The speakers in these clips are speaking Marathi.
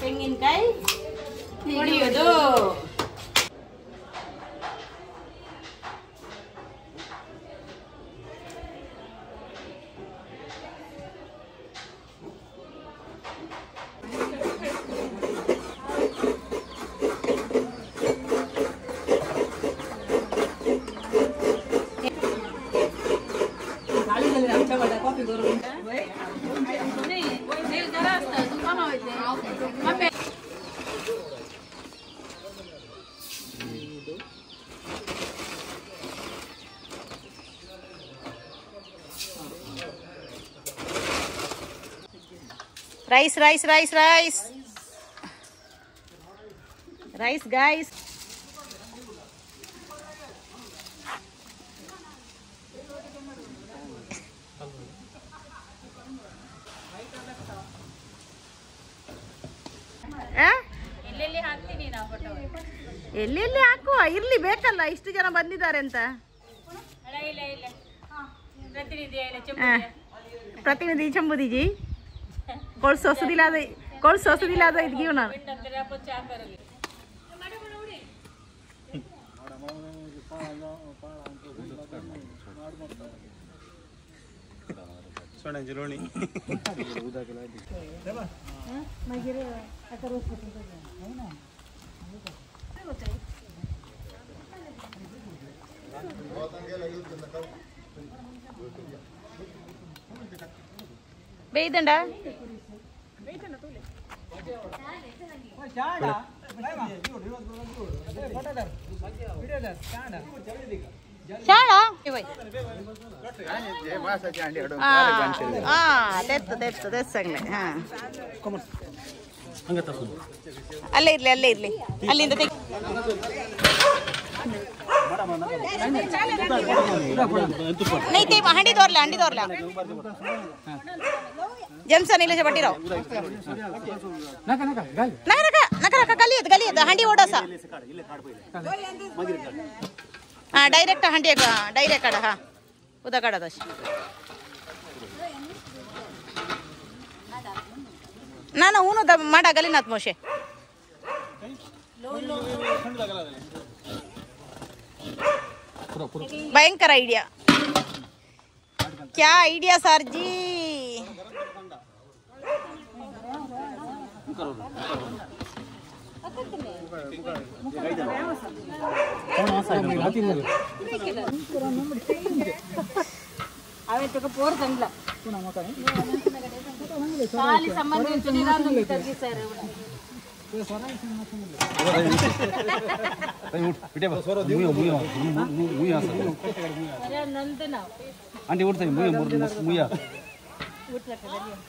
ತೆಂಗಿನಕಾಯಿ ಹೊಡೆಯೋದು. Rice, rice, rice, rice. Rice, guys. ಎಲ್ಲೆಲ್ಲಿ ಹಾಕುವ, ಇರ್ಲಿ ಬೇಕಲ್ಲ, ಇಷ್ಟು ಜನ ಬಂದಿದ್ದಾರೆ ಅಂತ. प्रतिनिधि चंबू दीजी कोल सोस दिला दो इदगी उना सोने जलोनी मगिरे आता रोज है ना ಬೇಯ್ದಂಡ ಶಾಳ ತೆತ್ತಂಗ್ಲೆ ಅಲ್ಲೇ ಇರ್ಲಿ ಅಲ್ಲೇ ಇರ್ಲಿ ಅಲ್ಲಿಂದ नहीं हंडी तोरला जमसा नीले से बटी रहो नका गली हंडी ओडा सा हां डायरेक्ट हंडी डायरेक्ट काढा हां उदा काढा तशी ना ना ऊन माडा गलीनाथ मोशे भयंकर आइडिया क्या आइडिया सर जी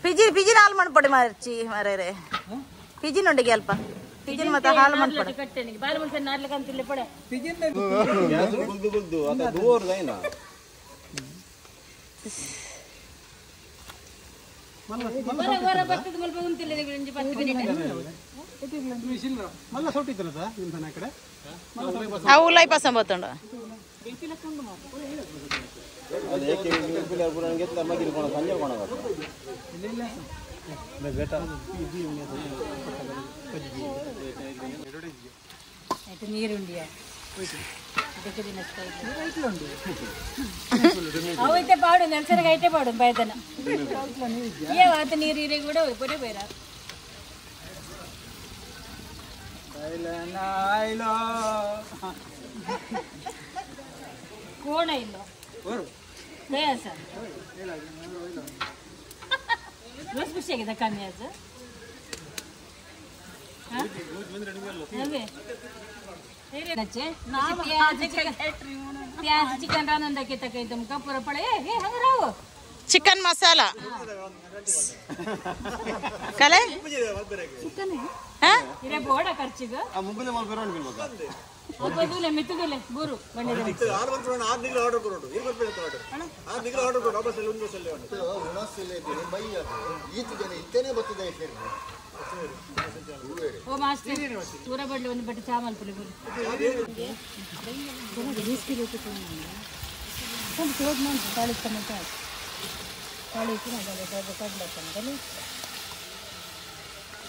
ಪಿಜಿನ್ ಹಾಲು ಮಾಡ್ಕೊಡಿ ಮಾರ್ಚಿ ಮಾರೇ ಪಿಜಿನ್ ಉಂಡಿಗೆ ಅಲ್ಪ ಪಿಜಿನ್ ಮತ್ತೆ ಹಾಲು ಮಾಡ್ಕೊಡಿ उलाई पसंद होता ನೀರುಂಡಿಯ అవైతే పాడు నెలసరిగా అయితే పాడు బయటన ఏ వాత నీరు ఇరే కూడా పోయి పోయిరా कोण आयलो खंय आसा रोज कशें घेता कांद्याचं चिकन रांदून दाखयता खंय तुमकां पुरो पळय हे हांगा राव चिकन मसाला कले चिकन हाँ इरे बोड़ा खर्ची ग मुंबईला माल बरोबर बिल बघा बदुले ಮೆತ್ತುಗೆಲೆ ಬೋರು ಬಂದಿದೆ 6 ವರ್ಷ 6 ದಿನ ಆರ್ಡರ್ ಕೊಡೋದು ಈಗ ಬರ್ಬೇಕು ಆರ್ಡರ್ 6 ದಿನ ಆರ್ಡರ್ ಕೊಡು ವಾಪಸ್ ಒಂದು ಸಲ ಉಣಸಲೆ ಇದೆ ಬೈಯ ಈತ ಜನ ಇತ್ತೇನೆ ಬರ್ತದೆ ಸರ್ ಓ ಮಾಸ್ಟರ್ ಪೂರ ಬಡ್ಲೆ ಒಂದು ಬಟ್ಟೆ ಚಾಮಲ್ ಪುಲಿ ಬೋರು ರಿಸ್ಕಿ ಬೇಕು ಸ್ವಲ್ಪ ತೋಡ್ ಮಾಡಿ ತಾಳಿ ಟೊಮೆಟ ತಾಳಿ ಇತ್ತು ನಾನು ಅದಕ್ಕೆ ಕಡ್ಲೆ ತನಕಲಿ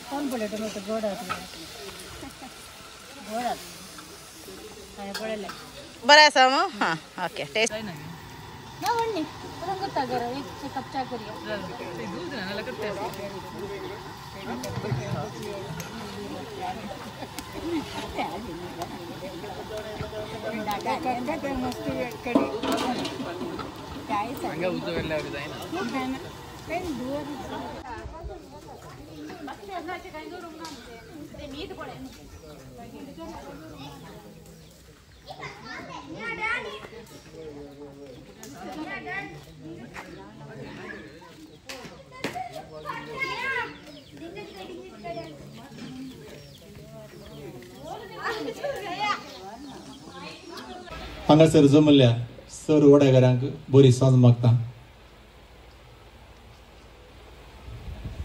कौन पड़े टोमेटो गोड़ा गोड़ा पड़े बरं आहे मग हां ओके टेस्ट ना वळणी पुरा ಗೊತ್ತಾಗರ एक कप चा करूया दूध ना लगते मस्त कडी काय सांगा उजवल्यावर जाईन पेन दूर हांगासर जमल्या सर वडागरांक बरी सांज मागता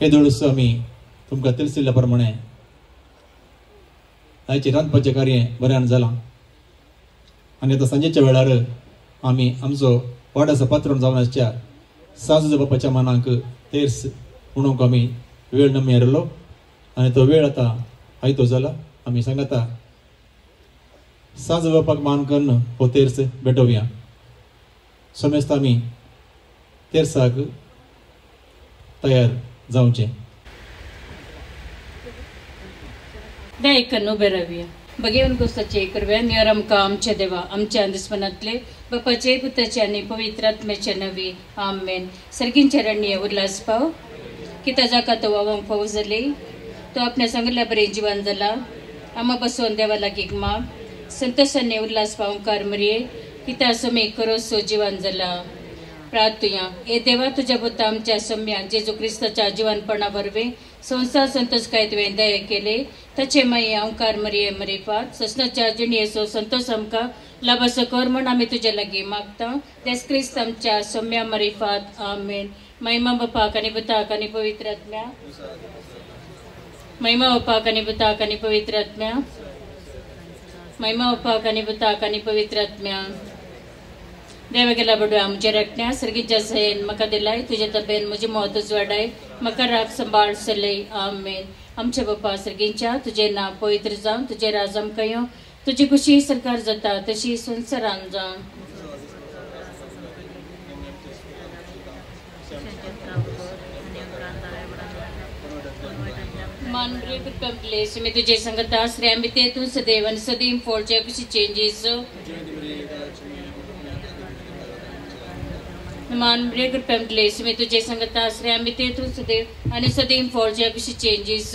येदोळूस आमी तुमकां ತಿಳಿಸಿಲ್ಲ प्रमाणे आयचे रांदपाचें कार्य बऱ्यान जालां आनी आतां सांजेच्या वेळार आमी आमचो वाड्याचो पात्रण जावन आसच्या सांज बापाच्या मानांक तेर्स म्हणूंक आमी वेळ नमी आयलो आनी तो वेळ आतां आयतो जाला आमी सांगता सांज बापाक मान करून हो तेर्स भेटोवया समेस्त आमी तेर्साक तयार जावचें दयकन उभे रावया भगवान गोस्ताचे करव्या नियर आमकां आमचे देवा आमच्या अंधस्मरणातले बापाचे पुत्राचे आनी पवित्र आत्म्याचे नवी आमेन सर्गींच्या रण्य उल्हास पाव की ताजा का तो वावंक पाव जाली तो आपल्या सांगल्या बरे जीवन जाला आम्हा बसोन देवा लागीक माग संतोषाने उल्हास पावकार मरिये की त्या समय करोस सो जीवन जाला प्रार्थुया ए देवा तुझ्या पुता आमच्या सम्या जेजू क्रिस्ताच्या जीवनपणा वरवे संसार संतोष काय तुवें दया केले ताचे माई ओंकार मरिये मरेफात ससनाच्या जिणी सो संतोष आमकां लाभसो कर म्हण आमी तुजे लागीं मागता तेच क्रिस्त आमच्या सम्या मरेफात आमेन महिमा बापाक आनी पुताक आनी पवित्र आत्म्या महिमा बापाक आनी पुताक आनी पवित्र आत्म्या महिमा बापाक आनी पुताक आनी पवित्र आत्म्या देवा गेला बडूया आमच्या रखण्या सर्गीच्या सयन म्हाका दिलाय तुझ्या तब्येन म्हजी मोहतूच वाडाय म्हाका राख संभाळ सलय आमेन आमच्या बापा सर्गींच्या तुझे नाव पवित्र जावन तुझे राज आमकां येवं तुजी खुशी सरकार जाता तशी संवसारान जावं मान बरे कृपा प्लेस मी तुझे संगता श्रेय मी ते तू सदैव आणि सदैव फोडच्या कशी चेंजेस मान बरे कृपा प्लेस मी तुझे संगता श्रेय मी ते तू सदैव आणि सदैव फोडच्या कशी चेंजेस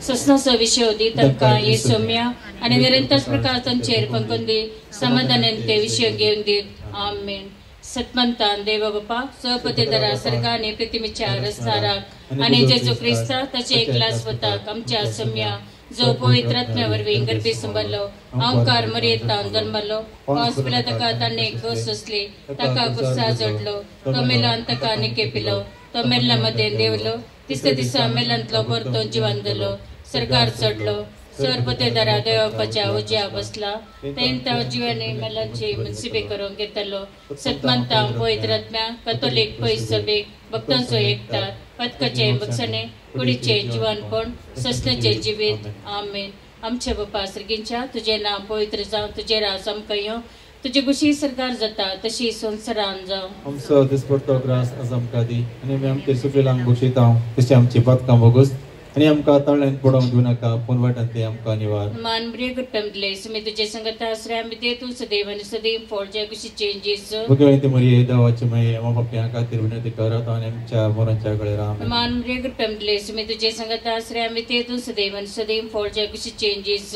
ससनासो विषयोदी तंका ये सौम्या आणि निरंतर प्रकार चेर पंकुंदी समाधानांते विषय घेऊन दी आमेन सत्मंतान देव बापा सहपतीधरा सर्गाने पृथ्वीच्या रस्ताराक आणि जेजू ख्रिस्ता ताचे एकलास वताक आमच्या सम्या जो पवित्र आत्म्यावर गर्भी संभलो ओंकार मरियेतान जन्मलो हॉस्पिटल तका ताने घस असले ताका गुस्सा जडलो तो मेलान तका निकेपिलो तो मेल्ला मध्ये देवलो तिसऱ्या दिसा मेलांतलो परतो जिवन दिलो सरकार चढलो सरपतेदारा देवापाच्या उज्या बसला तेंता जीवाने मेलांची मुन्सिपे करून घेतलो सत्मंता पवित्र आत्म्या कॅथोलिक पयस सभेक भक्तांचो एकता पदकाचे बक्षणे कुडीचे जीवनपण ससण्याचे जिवीत आमेन आमच्या बापा सर्गींच्या तुझे नाव पवित्र जावं तुझे राज आमकां तुझे कुशी सरकार जाता तशी संवसारान जावं आमचो दिसपडटो ग्रास आज आमकां दी आनी आमी आमचे सुकलेलांक बक्षितांव तशी आमची बदकां वगूस आनी आमकां ताळ्यान पडोवंक दिवं नाका पूण वाटान ते आमकां निवार मान बरे करतले सुमी तुझे संगत आसरे आमी ते तू सदैव आनी सदैव फोडचे कुशी चेंजीस मुख्य ते मरी दावाचे मागीर अम्मा बाप्या खातीर विनंती करत आनी आमच्या मोरांच्या कडेन राम मान बरे करतले सुमी तुझे संगत आसरे आमी ते तू सदैव आनी सदैव फोडचे कुशी चेंजीस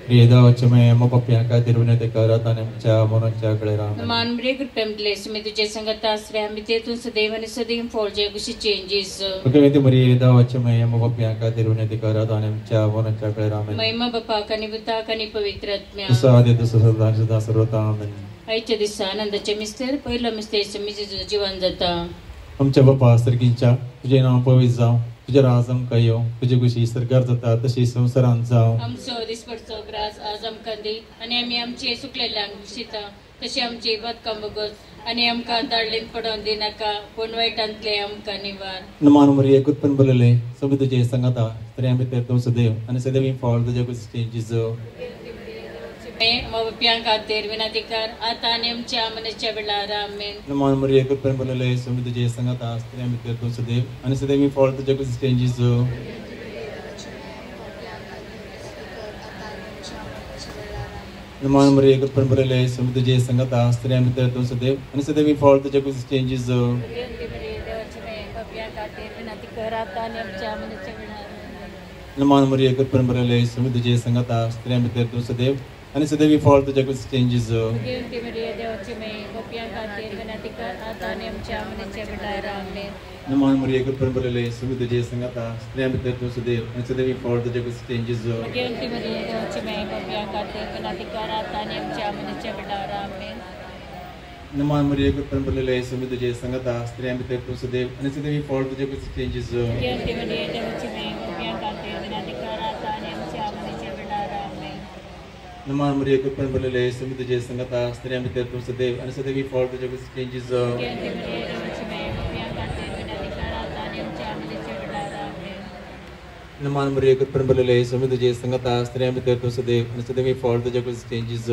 प्रिय दावाचे मागीर अम्मा बाप्या खातीर विनंती करत आनी आमच्या मोरांच्या कडेन राम मान बरे करतले सुमी तुझे संगत आसरे आमी ते तू सदैव आनी सदैव फोडचे कुशी चेंजीस मुख्य ते मरी दावाचे मागीर अम्मा बाप्या खातीर विनंती करत आनी आमच्या मोरांच्या कडेन राम महिमा बापा कनी बुता कनी पवित्र आत्म्या तसो आदी तसो सदा सदा सर्वता आमेन आयच्या दिसा आनंदाचे मिस्तेर पयलो मिस्तेर समितीचो जीवन जाता आमच्या बापा सर्गींच्या तुझे नांव पवित्र जावं तुझे राज आमकां येवं तुजे कुशी सरकार जाता तशी संवसारांत जावं आमचो दिसपडचो ग्रास आज आमकां दी आनी आमी आमचे सुकलेल्यांक शिता तशी आमची बदकां बगत आनी आमकां दाळ्ळेन पडोवन दिनाका पूण वायटांतले आमकां निवार नमान मरी एकूच पण बोलले सगळे तुझे सांगाता तरी आम्ही ते तो सदैव आणि सदैव फॉल तुझ्या कुशी चेंजीस बाप्यां खातीर विनंती कर आतां आनी आमच्या मनाच्या वेळार आमेन नमान मरी एकूच पण बोलले सगळे तुझे सांगाता तरी आम्ही ते तो सदैव आणि सदैव फॉल तुझ्या कुशी चेंजीस नमान मरी एकूच पण बोलले सगळे तुझे सांगाता तरी आम्ही ते तो सदैव आणि सदैव फॉल तुझ्या कुशी चेंजीस नमान मरी एकूच पण बोलले सगळे तुझे सांगाता तरी आम्ही ते तो सदैव आणि सदैव फॉल तुझ्या कुशी चेंजीस नमान मरी एकूच पण बोलले सगळे तुझे सांगाता तरी आम्ही ते तो सदैव आणि सदैव फॉल तुझ्या कुशी चेंजीस नमान मरी एकूच पण बोलले सगळे तुझे सांगाता तरी आम्ही ते तो सदैव आणि सदैव फॉल तुझ्या कुशी चेंजीस नमान मरी एकूच पण बोलले सगळे तुझे सांगाता तरी आम्ही ते तो सदैव आणि सदैव फॉल तुझ्या कुशी चेंजीस नमान मरी एकूच पण बोलले सगळे तुझे सांगाता तरी आम्ही ते तो सदैव आणि सदैव फॉल तुझ्या कुशी चेंजीस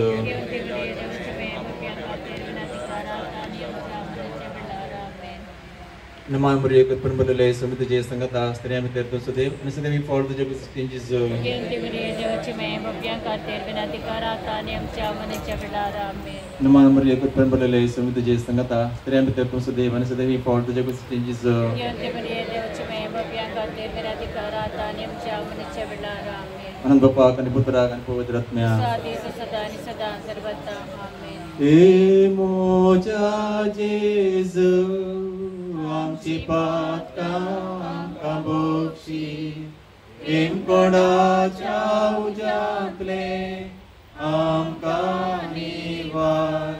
नमान मरी एकूच पण बोलले सगळे तुझे सांगाता तरी आम्ही ते तो सदैव आणि सदैव फॉल तुझ्या कुशी चेंजीस नमान मरी एकूच पण बोलले सगळे तुझे सांगाता तरी आम्ही ते तो सदैव आणि सदैव फॉल तुझ्या कुशी चेंजीस अनंत बाप्पा आणि पुत्राक आणि पवित्र आत्म्या ए मोजा जेजू आमची पातकां कांबोक्षी इनकोडाच्या उज्यांतले आमकां निवार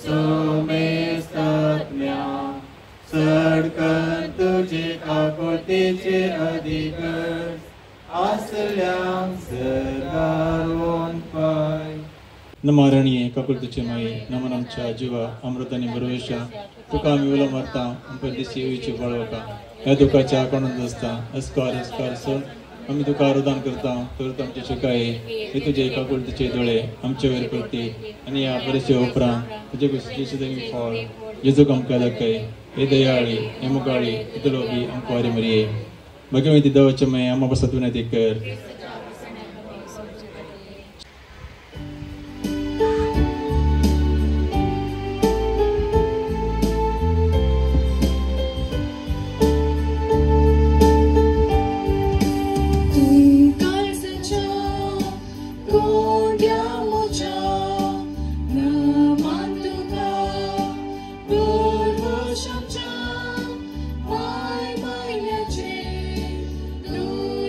सोमेस्तात्म्या चडकन तुजे काकुळतेचे अधिकार आसल्यांक सरगारोन पाय नमारणीये काकुळतेचे माये नमन आमच्या जिवा अमृतानी बरोवेशा तुका आमी उलो मारता आमकां दिशी येवची बळवका ह्या दुखाच्या आकोणांत आसता अस्कार सोड आमी तुका आरोधन करता तर आमचे शिकाये हे तुजे काकुळतेचे दोळे आमचे वयर करती आनी ह्या बरेचशे उपरांत तुजे कुशीचे सदैव फळ जेजूक आमकां दाखय हे दयाळी हे मुगाळी इतलोबी आमकां वारी मरिये भगवंती देवाचे माये आम्हा बसत विनंती कर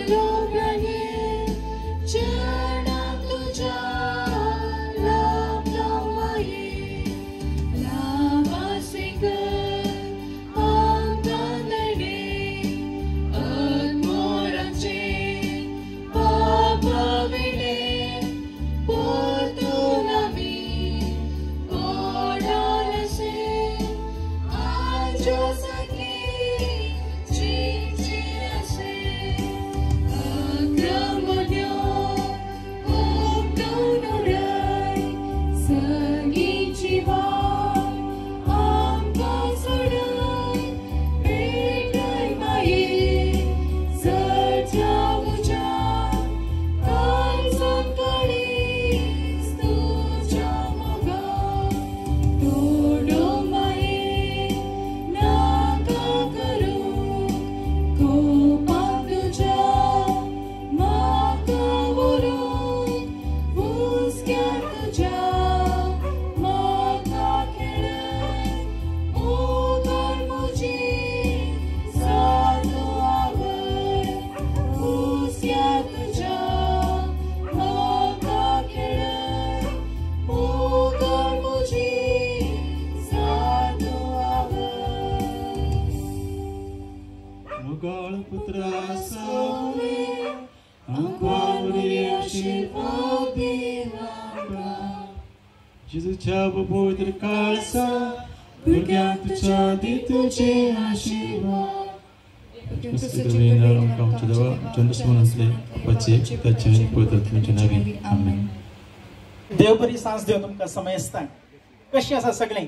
Lord, तुझ्या पवित्र काळसा भुरग्यांक तुझ्या दी तुझे आशीर्वाद आमच्या देवा चंद्रस्मरण असले बच्चे त्याचे पवित्र तुमचे नावे आमेन. देव बरी सांस देव तुमकां समजता. कशी आसा सगळीं?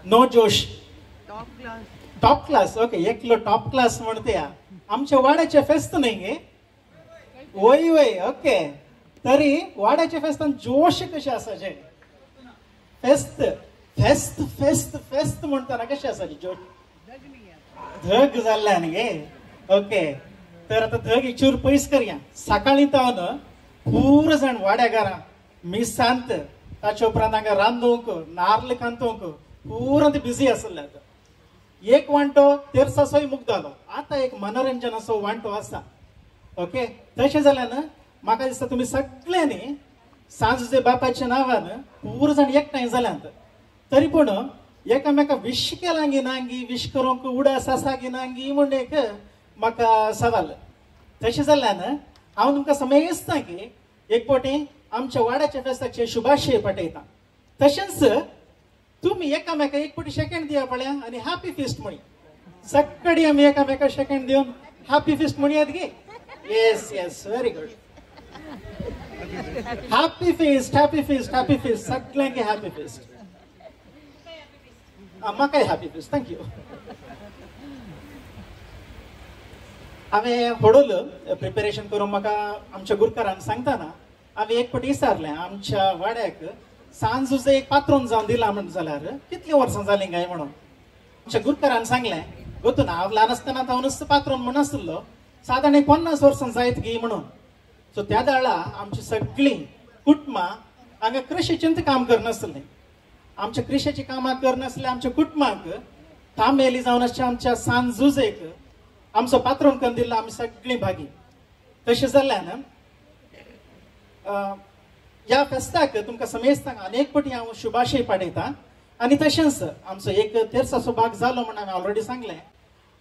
नो जोश टॉप क्लास. ओके, एकलो टॉप क्लास म्हणते आमच्या वाड्याचे फेस्त न्ही गे? वय वय. ओके, तरी वाड्याच्या फेस्तान जोश कशें आसाचे? फेस्त फेस्त फेस्त फेस्त म्हणटाना कशें आसाचे जोश? धग जाल्ल्यान गे. ओके, तर आता धग एक चूर पयस करया. सकाळी तावन पूर जाण वाड्यागारां मिसांत ताचे उपरांत हांगा रांदूंक नारळ कांतूंक पूर्ण ते बिजी आसले. एक वांटो तेरसासोय मुक्त जालो. आतां एक मनोरंजनाचो वांटो आसा. ओके, तशें जाल्यार म्हाका दिसता तुमी सगळ्यांनी सांजे बापाच्या नांवान पूर जाण एकठांय जाल्यात. तरी पूण एकामेका विश केलांगी नांगी विश करूंक उडास आसा गी नांगी म्हण एक म्हाका सवाल. तशें जाल्यार हांव तुमकां समजता की एक फावटी आमच्या वाड्याच्या फेस्ताचे शुभाशय पटयता. तशेंच तुम्ही एकामेका एक फावटी सेकंड दिया पळया आनी हॅपी फिस्ट म्हणी. सगळी आमी एकामेका सेकंड दिवन हॅपी फिस्ट म्हणयात गे. Yes yes, very good. Happy feast happy feast happy feast. सगळ्यांक हॅपी फिस्ट. म्हाकाय हॅपी फिस्ट. थँक्यू. हांवें हळूहळू प्रिपेरेशन करून म्हाका आमच्या गुरकारान सांगताना हांवें एक फावटी विचारलें आमच्या वाड्याक सांज एक पात्रोन जावन दिला म्हण जाल्यार कितलीं वर्सां जालीं काय म्हणून. आमच्या गुरकारान सांगलें गोतून हांव ल्हान आसतना हांव पात्रोन म्हण आसलो सादारण 50 वर्सां जायत गी म्हणून. सो त्या दाळा आमची सगळीं कुटुंबां हांगा कृशीचेंच काम करनासलीं. आमच्या कृषीची कामां करनासले आमच्या कुटुंबाक थांबेली जावन आसच्या आमच्या सांजुजेक आमचो पात्रोन करून दिल्लो आमी सगळीं भागी. तशें जाल्यार ह्या फेस्ताक तुमकां समजता अनेक फावटी हांव शुभाशय पाडयता. आनी तशेंच आमचो एक तेरसाचो भाग जालो म्हण हांवें ऑलरेडी सांगलें.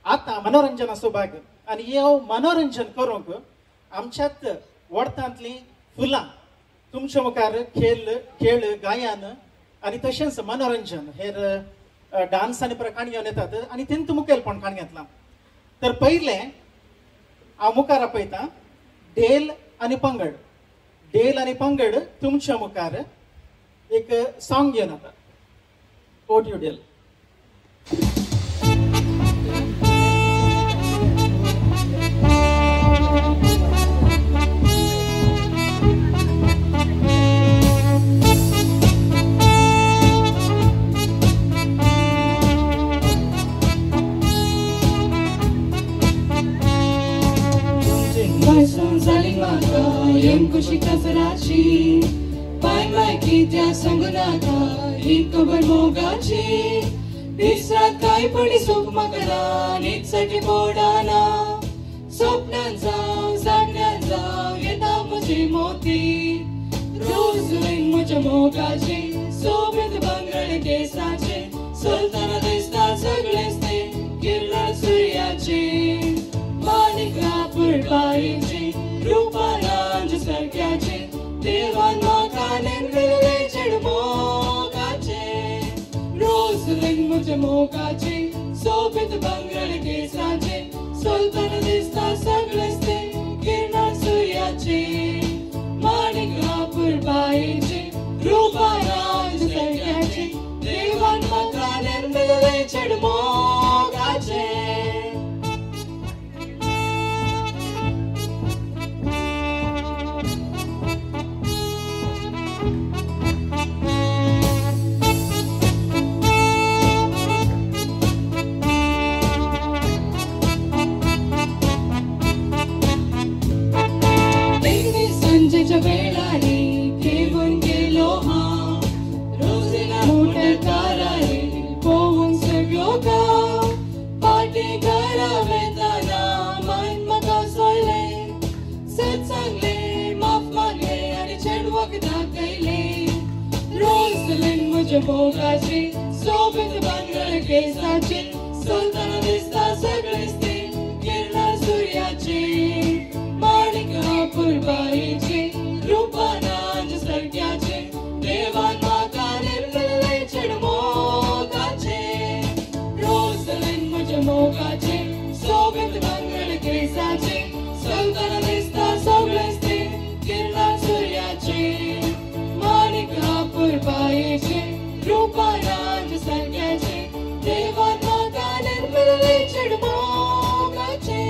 आतां मनोरंजनाचो भाग. आनी ह्यो मनोरंजन करूंक आमच्यात वडतांतलीं फुलां तुमच्या मुखार खेळ गायन आनी तशेंच मनोरंजन हेर डान्स आनी प्रकार घेवन येतात आनी तेंच मुखेलपण घेतलां. तर पयलें हांव मुखार आपयतां ढेल आनी पंगड. ढेल आनी पंगड तुमच्या मुखार एक सॉंग घेवन येता. ओट you ढेल. Kushi kasarachi, pai mai kitya sangunata, hikobar mogachi, bisrat kai padi suk makara, nitsati bodana, sopnan zao, zagnan zao, yeta mujhe moti, rozuin mujhe mogachi, sobit bangal ke sache, sultana desta sagleste, kirla suryachi, manikapur paichi, rupana sarkyache devan makanen vele chadmogache roslin mujhe mogache sobit bangal ke sache sultan dista sagleste kirna suryache manikapur paiche ruparaj sarkyache devan makanen vele chadmogache. Mogachi, sobit bangal ke sache, sultan desta sagleste, kirna suryache, manikapur paiche, rupanaj sarkyache, deva सगळ्याचे देवान म्हाका निर्मले चिडपाचे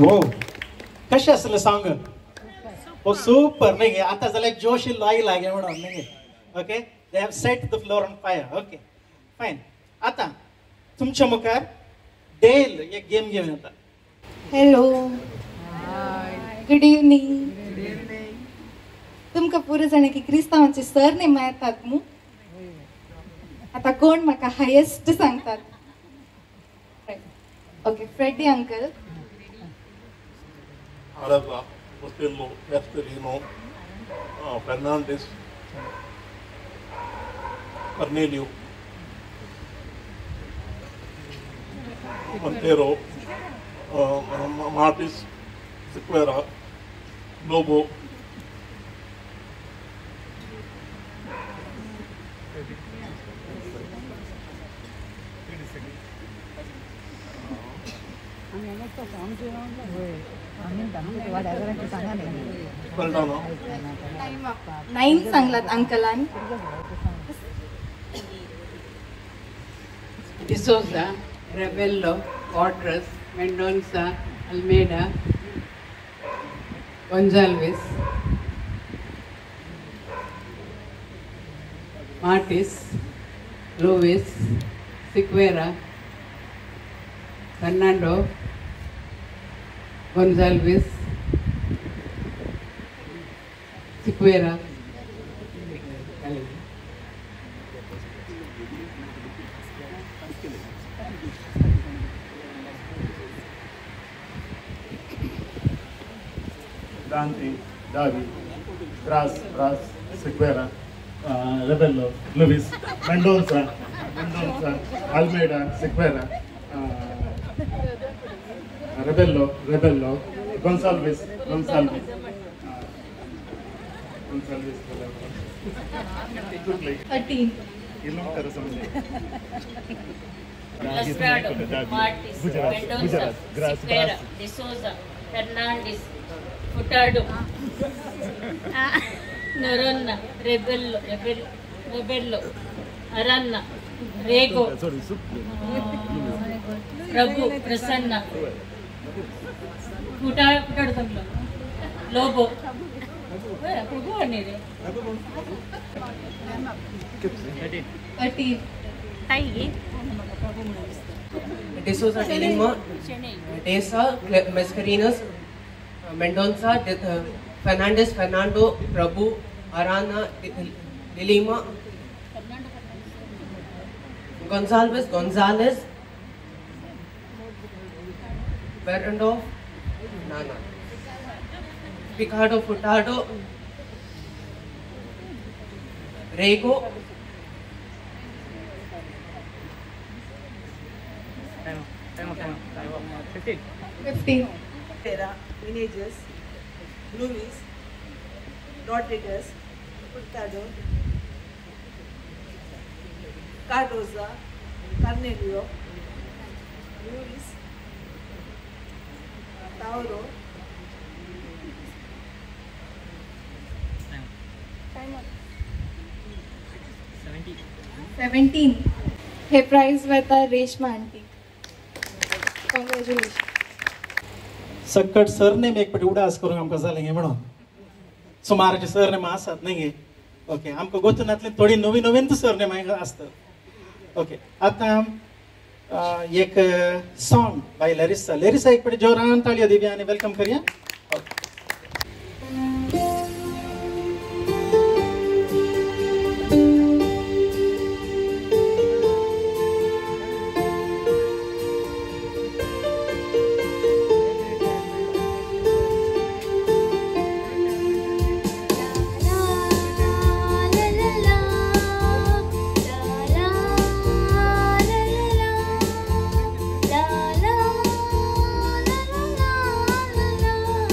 हो कशें आसलें सॉंग ओ सुपर नाही गे आता जाल्यार जोश लॉय लागे म्हणून नाही okay they have set the floor on fire okay फायन आता तुमच्या मुखार डेल एक गेम घेवन येता हॅलो गुड इवनिंग तुमकां पुरो जाणां की क्रिस्तांवांचे सरनेम येतात न्हू आता कोण म्हाका हायेस्ट सांगतात okay Freddy uncle Arada, Costello, Castellino, Fernandes, Cornelio, Montero, Martis, Sequeira, Lobo, Valdano, 9 सांगलात अंकलान D'Souza, Rebello, Cordras, Mendonça, Almeida, Gonzalez, Martis, Luis, Siqueira, Fernando, Gonzalez, Siqueira, Dante, Davi, Gras, Sequeira, Rebello, Luis, Mendonça, Almeida, Sequeira, Rebello, Gonçalves. Estrado, Martis, Mendonça, Siqueira, De Souza, Fernandes, Furtado, Noronha, Rebello, Aranha, Rego, Prabhu, Prasanna, Furtado, Lobo. Prabhu anire. 13. De Souza de Lima, Deza, Mascarenas, Mendonça, Fernandes, Fernando, Prabhu, Arana, de Lima, Gonzalez, Berendorf, Nana, Ricardo Furtado, Rego, 15. Villages, Luis, Rodriguez, Furtado, Cardoza, Cornelio, Luis, Tauro, 17. हे प्राइज वता रेशमा आंटी. कॉंग्रॅच्युलेशन. सकट सरनेम एक पटी उडास करूंक आमकां जालें म्हणून सुमाराचे सरनेम आसात न्ही ओके आमकां गोतूनातले थोडी नवीन सरनेम आसतात ओके आतां एक सॉंग बाय लेरिसा एक पटी जोरान ताळयो दिवया आनी वेलकम करया. La la la la la la.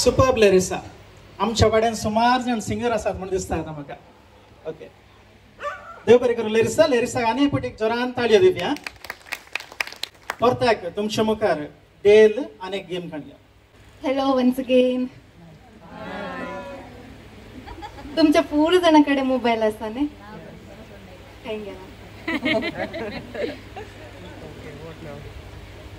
Superb Larissa आमच्या वाड्यान सुमार जण सिंगर आसात म्हणून दिसता आता म्हाका. ओके, देव बरें करूं. लेरिसा लेरिसाक आनी एक जोरान ताळयो दिवया. परताक तुमच्या मुखार डेल आनी एक गेम काडया. Hello once again. तुमच्या पूर्ण जणांकडे मोबाईल आसा न्ही? खंय गेला?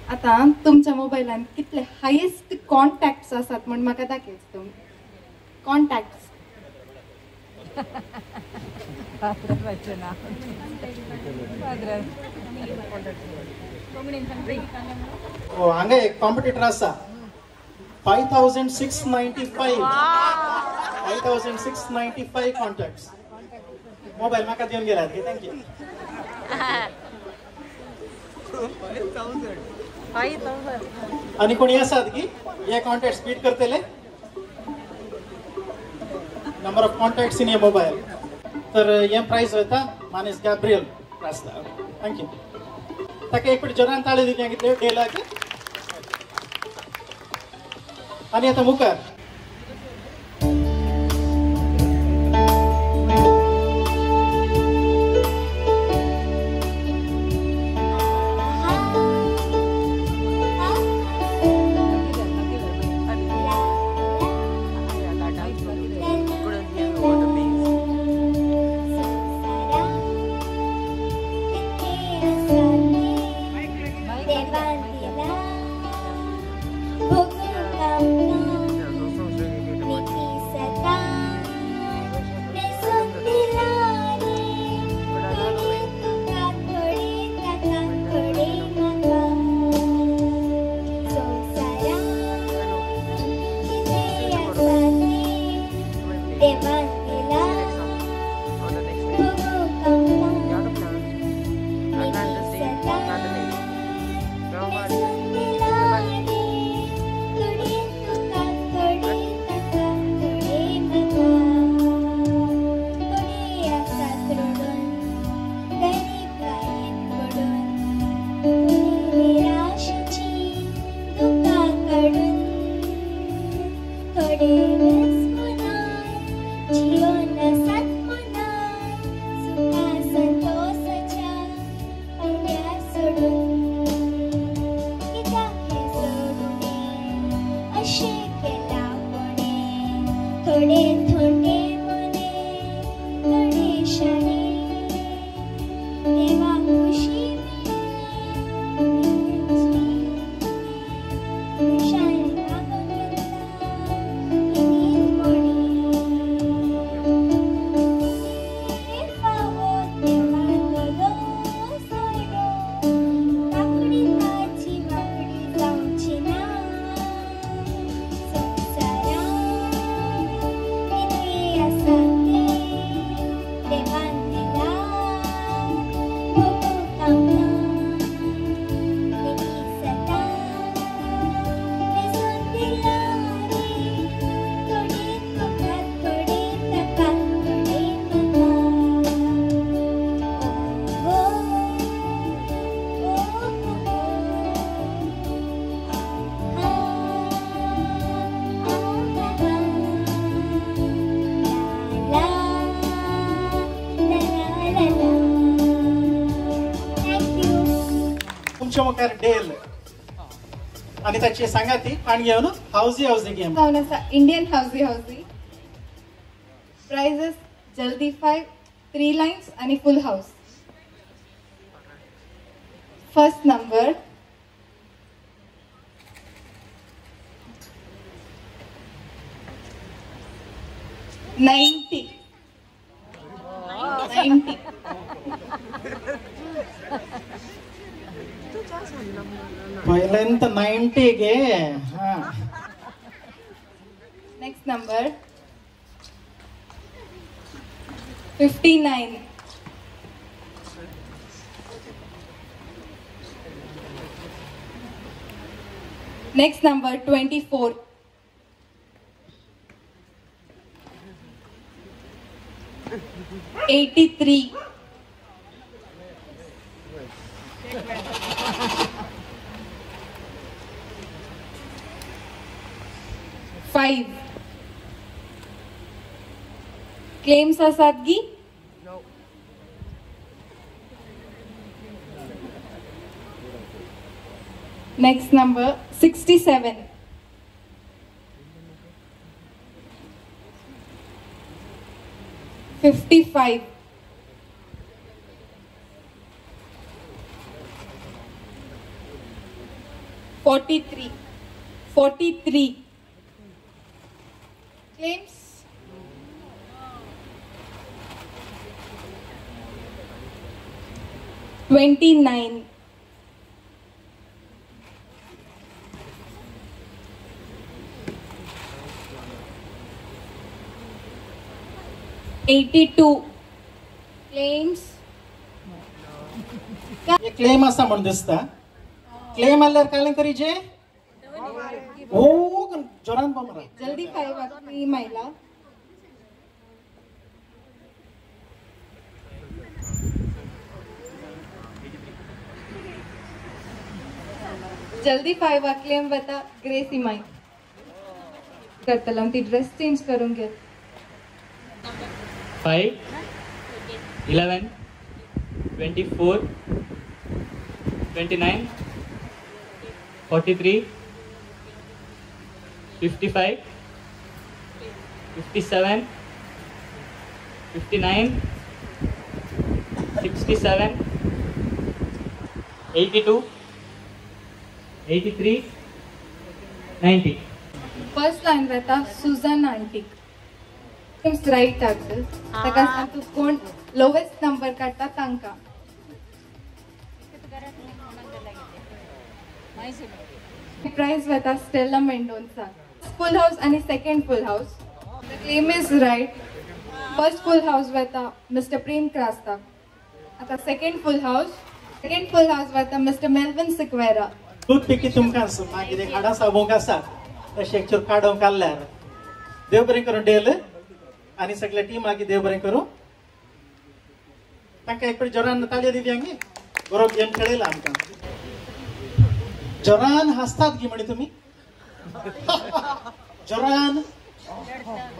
आता तुमच्या मोबाईलान कितले हायेस्ट कॉन्टॅक्ट्स आसात म्हण म्हाका दाखयच तुम्ही. कॉन्टॅक्ट्स हांगा एक कॉम्पिटिटर आसा 5695 कॉन्टॅक्ट्स. मोबाईल म्हाका दिवन गेल्यात. थँक्यू. 5000 आणि कोणी आसात की हे कॉन्टॅक्ट स्पीड करतले? Number of contacts in your mobile. तर हे प्राइज वता मानेस गॅब्रियल आसता. थँक्यू. ताका एक फावटी जोरान ताळयो दिल्या कितें डेलाक. आणि आता मुखार मुखार डेल आणि त्याची सांगाती आणि घेऊन हाऊसी गेम जाऊन असा इंडियन हाऊसी प्राइजेस जल्दी 5 3 लाइन्स आणि फुल हाऊस. First number $90. पहिल्यांत 90 गे. Next number 59. Next number 24. 83. 5. 5. Claims are Sadgi? No. Next number 67. 55. 43. 43. Claims? $29. 82. Claims? हे क्लेम असा म्हणून दिसता. क्लेम आल्यावर काय करीचे ओ जोरान बोमरा जल्दी 5 वाजली महिला. जल्दी 5 वाजले बता ग्रेसी माई करतला ती ड्रेस चेंज करून घेत. 5, 11, 24, 29, 43, 55, 57, 59, 67, 82, 83, 90. फर्स्ट लाइन रहता सुजन आंटिक. राइट आगल ताका तू कोण लोवेस्ट नंबर काढता तांका. प्राइज वता स्टेला मेंडोन्सा. फुल हाउस आणि second full house. The claim is right. First full house वता मिस्टर प्रेम क्रास्ता. आता सेकंड फुल हाउस वता मिस्टर मेल्विन सिक्वेरा. टूथपिकी तुमकां मागीर एक हाडा साबूंक आसा तशें एक चूर काडून काडल्यार देव बरें करून डेल आनी सगळे टीम मागीर देव बरें करूं. तांकां एक जोरान ताळयो दिली आमी. बरो गेम खेळयला आमकां. जोरान हासतात की म्हणे तुमी जोरान.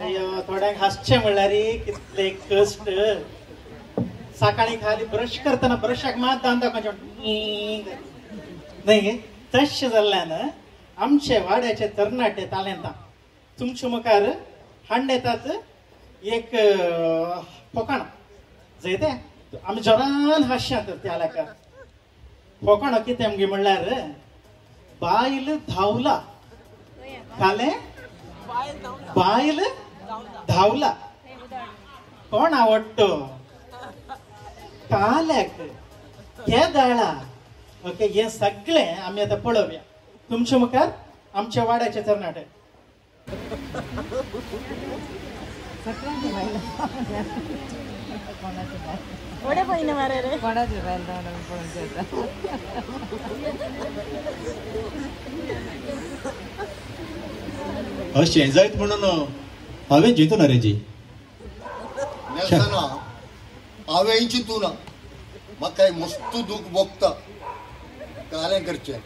अय्यो थोड्यांक हासचें म्हणल्यार कितले कश्ट. सकाळी खाली ब्रश करतना ब्रशाक मात दान दाखोवचें न्ही. तशें जाल्ल्यान आमचे वाड्याचे तरणाटे तालेंता तुमचे मुखार हाडून येतात एक फोकाण जैते आमी जोरान हास्या तर त्या लायक फोकाण कितें आमगे म्हणल्यार बायल धांवला. काले बायल धांवला. कोण आवडतो काल्याक केदाळा. ओके हे सगळे आम्ही आता पळोवया तुमच्या मुखार आमच्या वाड्याचे तरणाटे. अशें जायत म्हणून हांवें चिंतून रे जी हांवें चिंतूना. म्हाका मस्त दूख भोगता. कालें करचें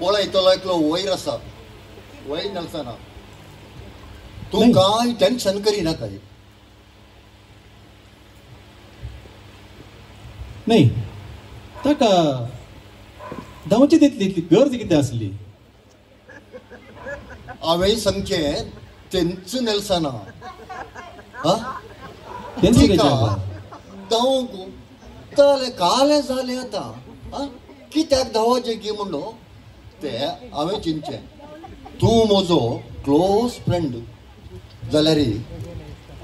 पळय तो एकलो वयर आसा. वयर नेल्सना तूं कांय टेन्शन करिना काय. नाही ताका धांवची तितली गरज कितें आसली. हांवें सांगचें तेंच नेल्सना धांवूंक जालें कालें जालें आतां कित्याक धांवचें की म्हणून तें हांवें चिंतचें. तूं म्हजो क्लोज फ्रेंड जाल्यार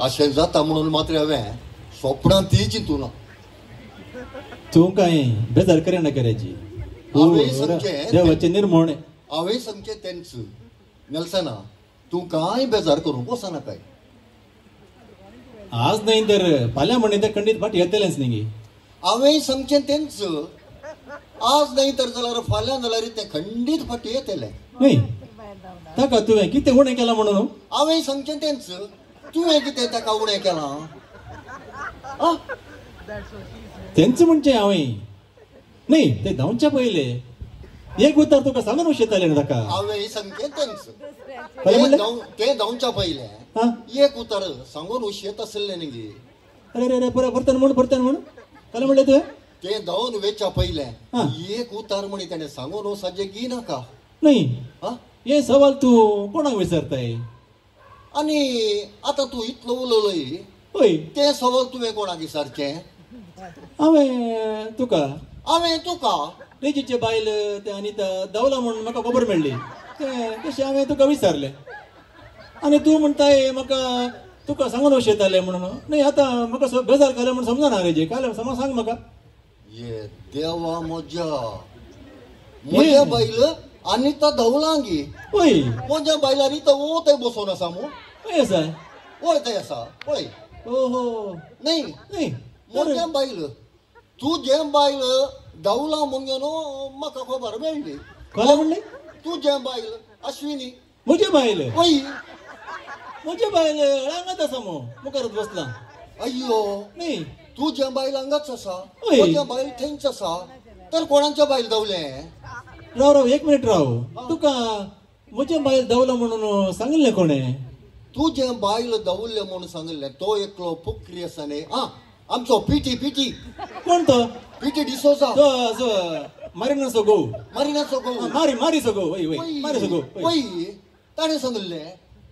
अशें जाता म्हणून मात्र हांवें स्वप्नांत ती चिंतूना. तूं कांय बेजार करिना करायची. देवाचें निर्मण. हांवें सांगचें तेंच नेल्सना तूं कांय बेजार करूंक वचना काय. आज नाही तर फाल्यां म्हणून ते खंडीत फाटी येतलेंच न्ही. हांवें सांगचें तेंच आज नाही तर जाल्यार फाल्यां जाल्यार तें खंडीत फाटी येतलें. न्ही ताका तुवें कितें उणें केलां म्हणून. हांवें सांगचें तेंच तुवें कितें ताका उणें केलां. तेंच म्हणचें हांवें न्ही ते धांवचे पयले एक उतर तुका सांगून शेताले ना ताका हांवें संकेतच काय म्हणले? ते जावच्या पयले हा एक उतर सांगून शेत आसले न्ही अरे अरे परतन म्हणून काय म्हणले तुवें ते जावन वेच्या पयले एक उतार म्हणी त्याने सांगून सजे की नाका नाही हा हे सवाल तू कोणाक विचारताय आणि आता तू इतलो उलयलोय होय ते सवाल तुवें कोणाक विचारचे हांवें तुका रेजीचे बायल ते अनिता दावला म्हणून म्हाका खबर मेळ्ळी तशें हांवें तुका विचारलें आनी तूं म्हणटाय म्हाका तुका सांगून शेताले म्हणून नाही आता म्हाका बेजार केले म्हणून समजना रेजी काय सांग म्हाका ये देवा म्हज्या बायल अनिता धवलांगी होय म्हज्या बायलार इथं ओ थंय बसून आसा मू आसा ओय थंय आसा पळय ओहो नाही म्हज्या बायल तुझे बायल धवला म्हणून म्हाका खबर मेळ्ळी काय म्हणले तुझे बायल अश्विनी म्हजे बायल होय म्हजे बायल रांगात आसा मो मुखारच बसला अय्यो नाही तुझ्या बायल हांगाच आसा म्हज्या बायल थंयच आसा तर कोणाच्या बायल धवले राव एक मिनिट राव तुका म्हजे बायल धावला म्हणून सांगले कोणे तुझे बायल धावले म्हणून सांगले तो एकलो फुकरी आसा न्ही आमचो पीटी कोण तो पीटी डिसोजा मारिनाचो गो मारीचो गो मारीचो गो वय ताणें सांगले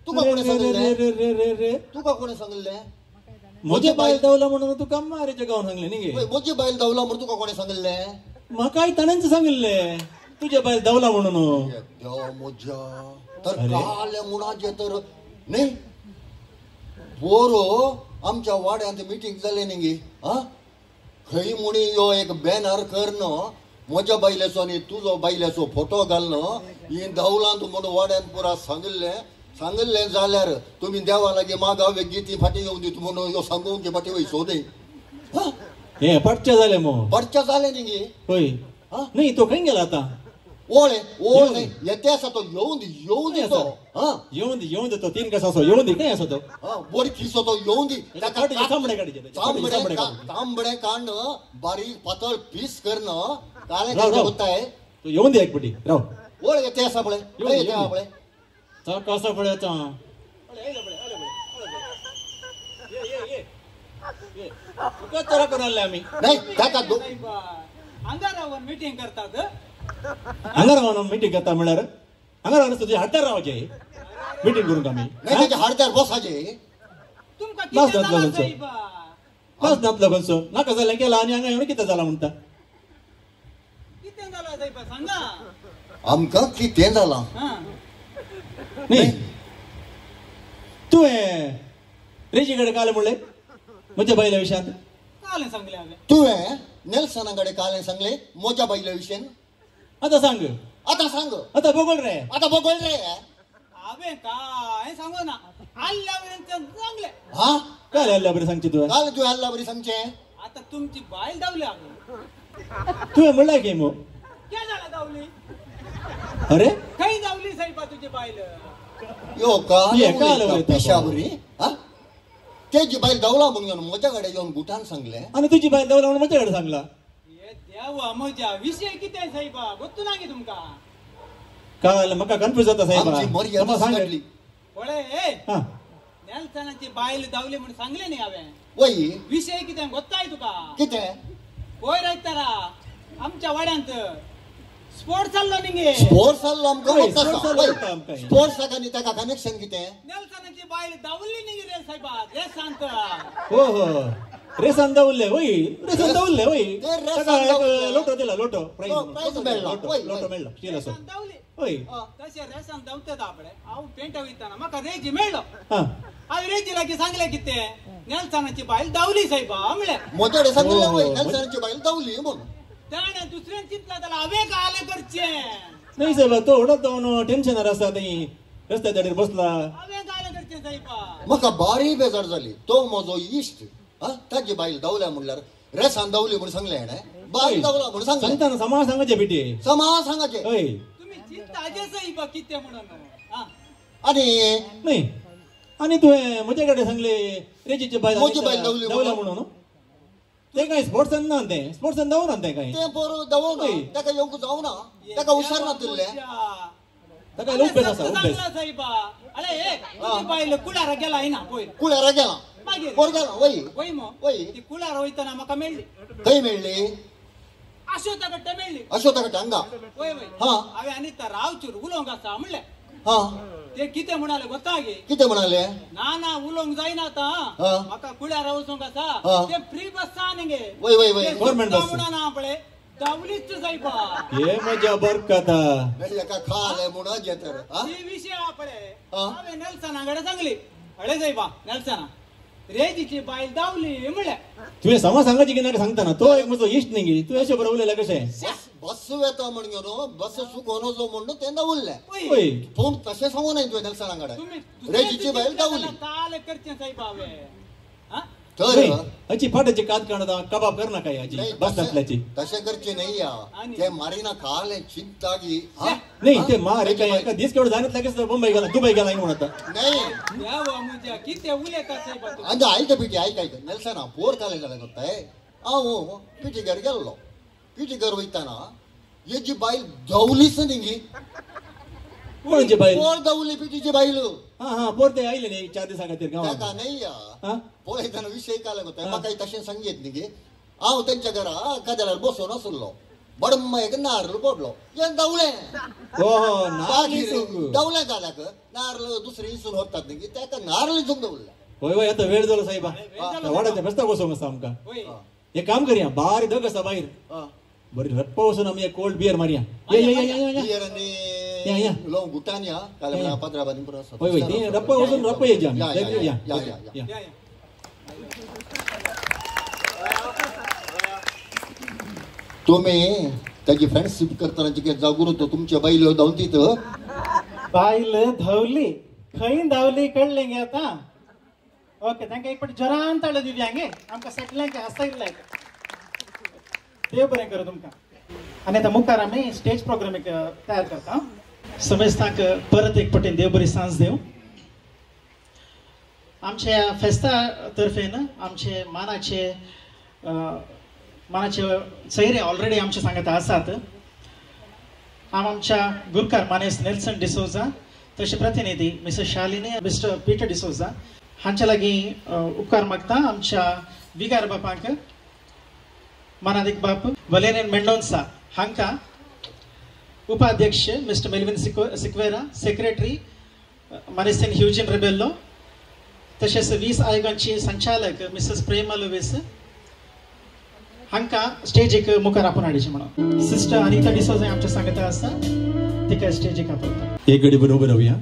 तुका कोणे सांगले तुका कोणे सांगले म्हजे बायल धावला म्हणून तुका मारीच्या गांवान सांगले न्ही म्हजी बायल धावला म्हणून तुका कोणे सांगले म्हाकाय ताणेंच सांगले तुझे बायल धावला म्हणून देव म्हज्या तर काले मुणाचे तर न्ही पोरो आमच्या वाड्यांत मिटींग जाले न्ही खंय म्हणी यो एक बॅनर कर म्हज्या बायलेचो आनी तुजो बायलेचो फोटो घाल ही धावलांत म्हणून वाड्यान पुरा सांगले जाल्यार तुमी देवा लागी मागावे गीती फाटी येवन दित म्हणून यो सांगूंक फाटी वयसो न्ही हे पडचे जाले मो पडचे जाले न्ही होय नाही तो खंय गेला आता ओळे नाही येते आसा तो येऊन दी तो येऊन दे तो 3 कसा असो येऊन दे काय असो तो बरी खिसो तो येऊन दी तांबडे काढचे तांबडे काढ बारीक पातळ पीस करणं काले होताय तू येऊन दे एक पटी राव ओळ येते आसा पळे येते आपळे चा कसा पळे चा तुका तोरा कोणाले आम्ही नाही काका अंगारावर मीटिंग करतात अंगारावर मीटिंग करता म्हळ्यार अंगारावर तुझे हाडदार रावचे मीटिंग करूंक आमी नाही त्याचे हाडदार बसाचे तुमका बस नातलो खंयचो नाका जालें केला आनी हांगा येवन कितें जाला म्हणटा कितें जाला सायबा सांगा आमकां कितें जालां न्ही तुवें रेजी कडेन काल म्हणलें म्हज्या बायल्या विशयांत काल सांगले हांवें तुवें नेल्सना कडेन कालें सांगलें म्हज्या बायल्या विशयान आतां सांग आतां बगळ रे हांवें काय सांगू ना आल्ल्या सांगले काल हल्ल्या बरें सांगचे तुवें काल तुवें हल्ला बरी सांगचे आता तुमची बायल धावली हांवें तुवें म्हणलां की मो क्या जाला धावली अरे खंय धावली सायबा तुजी बायल यो काल पिशाबरी तेजी बायल धावला म्हणून म्हज्या कडेन येवन गुटान सांगले आनी तुजी बायल धावला म्हणून म्हज्या कडेन सांगला हे देवा म्हज्या विशय कितें सायबा गोत्तू ना की तुमका काल म्हाका कन्फ्यूज जाता सायबा सांग पळय नेल्सनाची बायल धावली म्हणून सांगले न्ही हांवें वय विशय कितें गोत्ताय तुका कितें पळय रायतारा आमच्या वाड्यांत स्पोर्ट्स जाल्लो न्ही स्पोर्ट्स जाल्लो आमकां स्पोर्ट्साक आनी ताका कनेक्शन कितें नेल्सनाची बायल धावली न्ही रे सायबा रेसांत हो रेसान धावले वय रेसान धावले वय लोटो दिला लोटो प्राइज मेळ्ळो स्टील असो वय तशें रेसान धांवतात आपणे हांव पेंटा वयताना म्हाका रेजी मेळ्ळो हांवें रेजी लागीं सांगलें कितें नेल्सनाची बायल धावली सायबा म्हणलें म्हजे कडेन सांगलें वय नेल्सनाची बायल धावली म्हणून ताणें दुसऱ्यान चिंतला जाल्यार हांवें कालें करचें नाही सायबा तो हडत जावन टेन्शनार आसा थंय रस्त्या दाडीर बसला हांवें कालें करचें सायबा म्हाका बारी बेजार जाली तो म्हजो इश्ट ताजी बायल धावल्या म्हणल्यार रेसान धावली म्हणून सांगलें हेणें बायल धावला म्हणून सांगलें सांगताना समाज सांगाचे बेटी समाज सांगाचे हय तुमी चिंताचे सायबा कितें म्हणून आनी नाही आनी तुवें म्हजे कडेन सांगले रेजीची बायल म्हजी बायल धावली म्हणून ते काय स्पोर्ट्स ना ते स्पोर्ट्स जाऊ ना ते काय ते पोर दवो ना ताका येऊक जाऊ ना ताका हुशार ना तुल्ले ताका लोक बेस असा उबेस साहेबा अरे ए बाईल कुडारा गेला आहे ना पोय कुळारा गेला पोर गेला वय वय मो वय ती कुडारा वयताना म्हाका मेळली खंय मेळ्ळी अशोता गट्ट मेळली अशोता हांगा वय वय हा हांवें आनी तर रावचूर उलोवंक आसा म्हणलें हा ते कितें म्हणाले गोता गे कितें म्हणाले ना उलोवंक जायना आतां हा. म्हाका कुड्यार वचोंक आसा हा. ते फ्री बस गे वय वय वय गव्हर्नमेंट बस म्हणा पळय दावलीच साहेबा हे मजा बरकता एका खाले म्हणून जेतर ती विषय हा पळय हा. हांवें नेल्सनाकडे सांगली अळे साहेबा नेल्सना रेजीची बायल दावली म्हणल्या तुवें समज सांगायची की नाही सांगता ना तो एक म्हजो इश्ट न्ही गे तू अशें बरोबर उलयला कशें बस येता म्हण न्हू बस चुकोनो जो म्हणून तेन्ना उरले ओय पूण तशें सांगू नये तुवें नेल्सनाकडे तुम्ही रेजीची बायल दावली काल करचें साहेबा हांवें हा तर हाची फाटाची कात काढता कबाब करना काय हाची बस नातल्याची तशें करचें नाही या ते मारिना खाले चिंतागी नाही ते मार एका एका दीस केवढं जाण्यात लागेच मुंबई गेला दुबई गेला म्हणत नाही देवा मुजा किती उलयता साहेबा तू अंद आयक पिटी आयक नेल्सना पोर काले जालें गोत्ताय हांव पिटीगर गेल्लो पिटीगर वयताना हेजी बायल दवलीच न्ही कोणची बाईल पोर दवली पिटीची बायल हा हा पोर ते आयले न्ही 4 दिसा खातीर गांवांत ताका नाही या हा पळयताना विशय काले गोत्ताय म्हाका तशें सांगीत न्ही गे हांव तेंच्या घरा कदेलार बसून आसलो बडम्मा एक नारळ पडलो हे दवलें ओहो दवलें काल्याक नारळ दुसरे इसून व्हरतात न्ही ताका नारळ इसून दवरले होय होय आता वेळ जालो साहेबा वाड्याच्या बेस्तार बसोंक आसा आमकां एक काम करया बारी दग आसा भायर बरी रप्प वचून आमी एक कोल्ड बियर मारया बियर आनी या या लोंग गुटान या काल पात्राबानी पुरो आसा होय होय ती रप्प वचून रप्प येजा या तुम्ही त्याची फ्रेंडशिप करताना जे जागृत तुमच्या बाईल धांवतीत बायल धावली खंय धावली कळलें गे आता ओके तांकां एक फावटी जोरान ताळो दिवया गे आमकां सगळ्यांक हांसयलें देव बरें करूं तुमकां आनी आतां मुखार आमी स्टेज प्रोग्राम एक तयार करता समेस्तांक परत एक फावटी देव बरी सांज देव आमच्या फेस्ता तर्फेन आमचे मानाचे सैरे ऑलरेडी आमचे सांगत आसात हांव आमच्या गुरकार मानेस नेल्सन डिसोजा तसे प्रतिनिधी mister Shalini mister Peter D'Souza हांच्या लागीं उपकार मागता आमच्या विगार बापांक मानादिक बाप वलेरियन मेंडोन्सा हांकां उपाध्यक्ष मिस्टर मेल्विन सिक्वेरा सेक्रेटरी मानेसेन ह्युजिन रेबेल्लो तशेंच 20 आयोगांची संचालक मिसेस प्रेमा लुईस हांकां स्टेजीक मुखार आपोवन हाडचें म्हणून सिस्टर अनिता डिसोजा आमच्या सांगता आसा तिका स्टेजीक आपयता एक घडी बरोबर रावया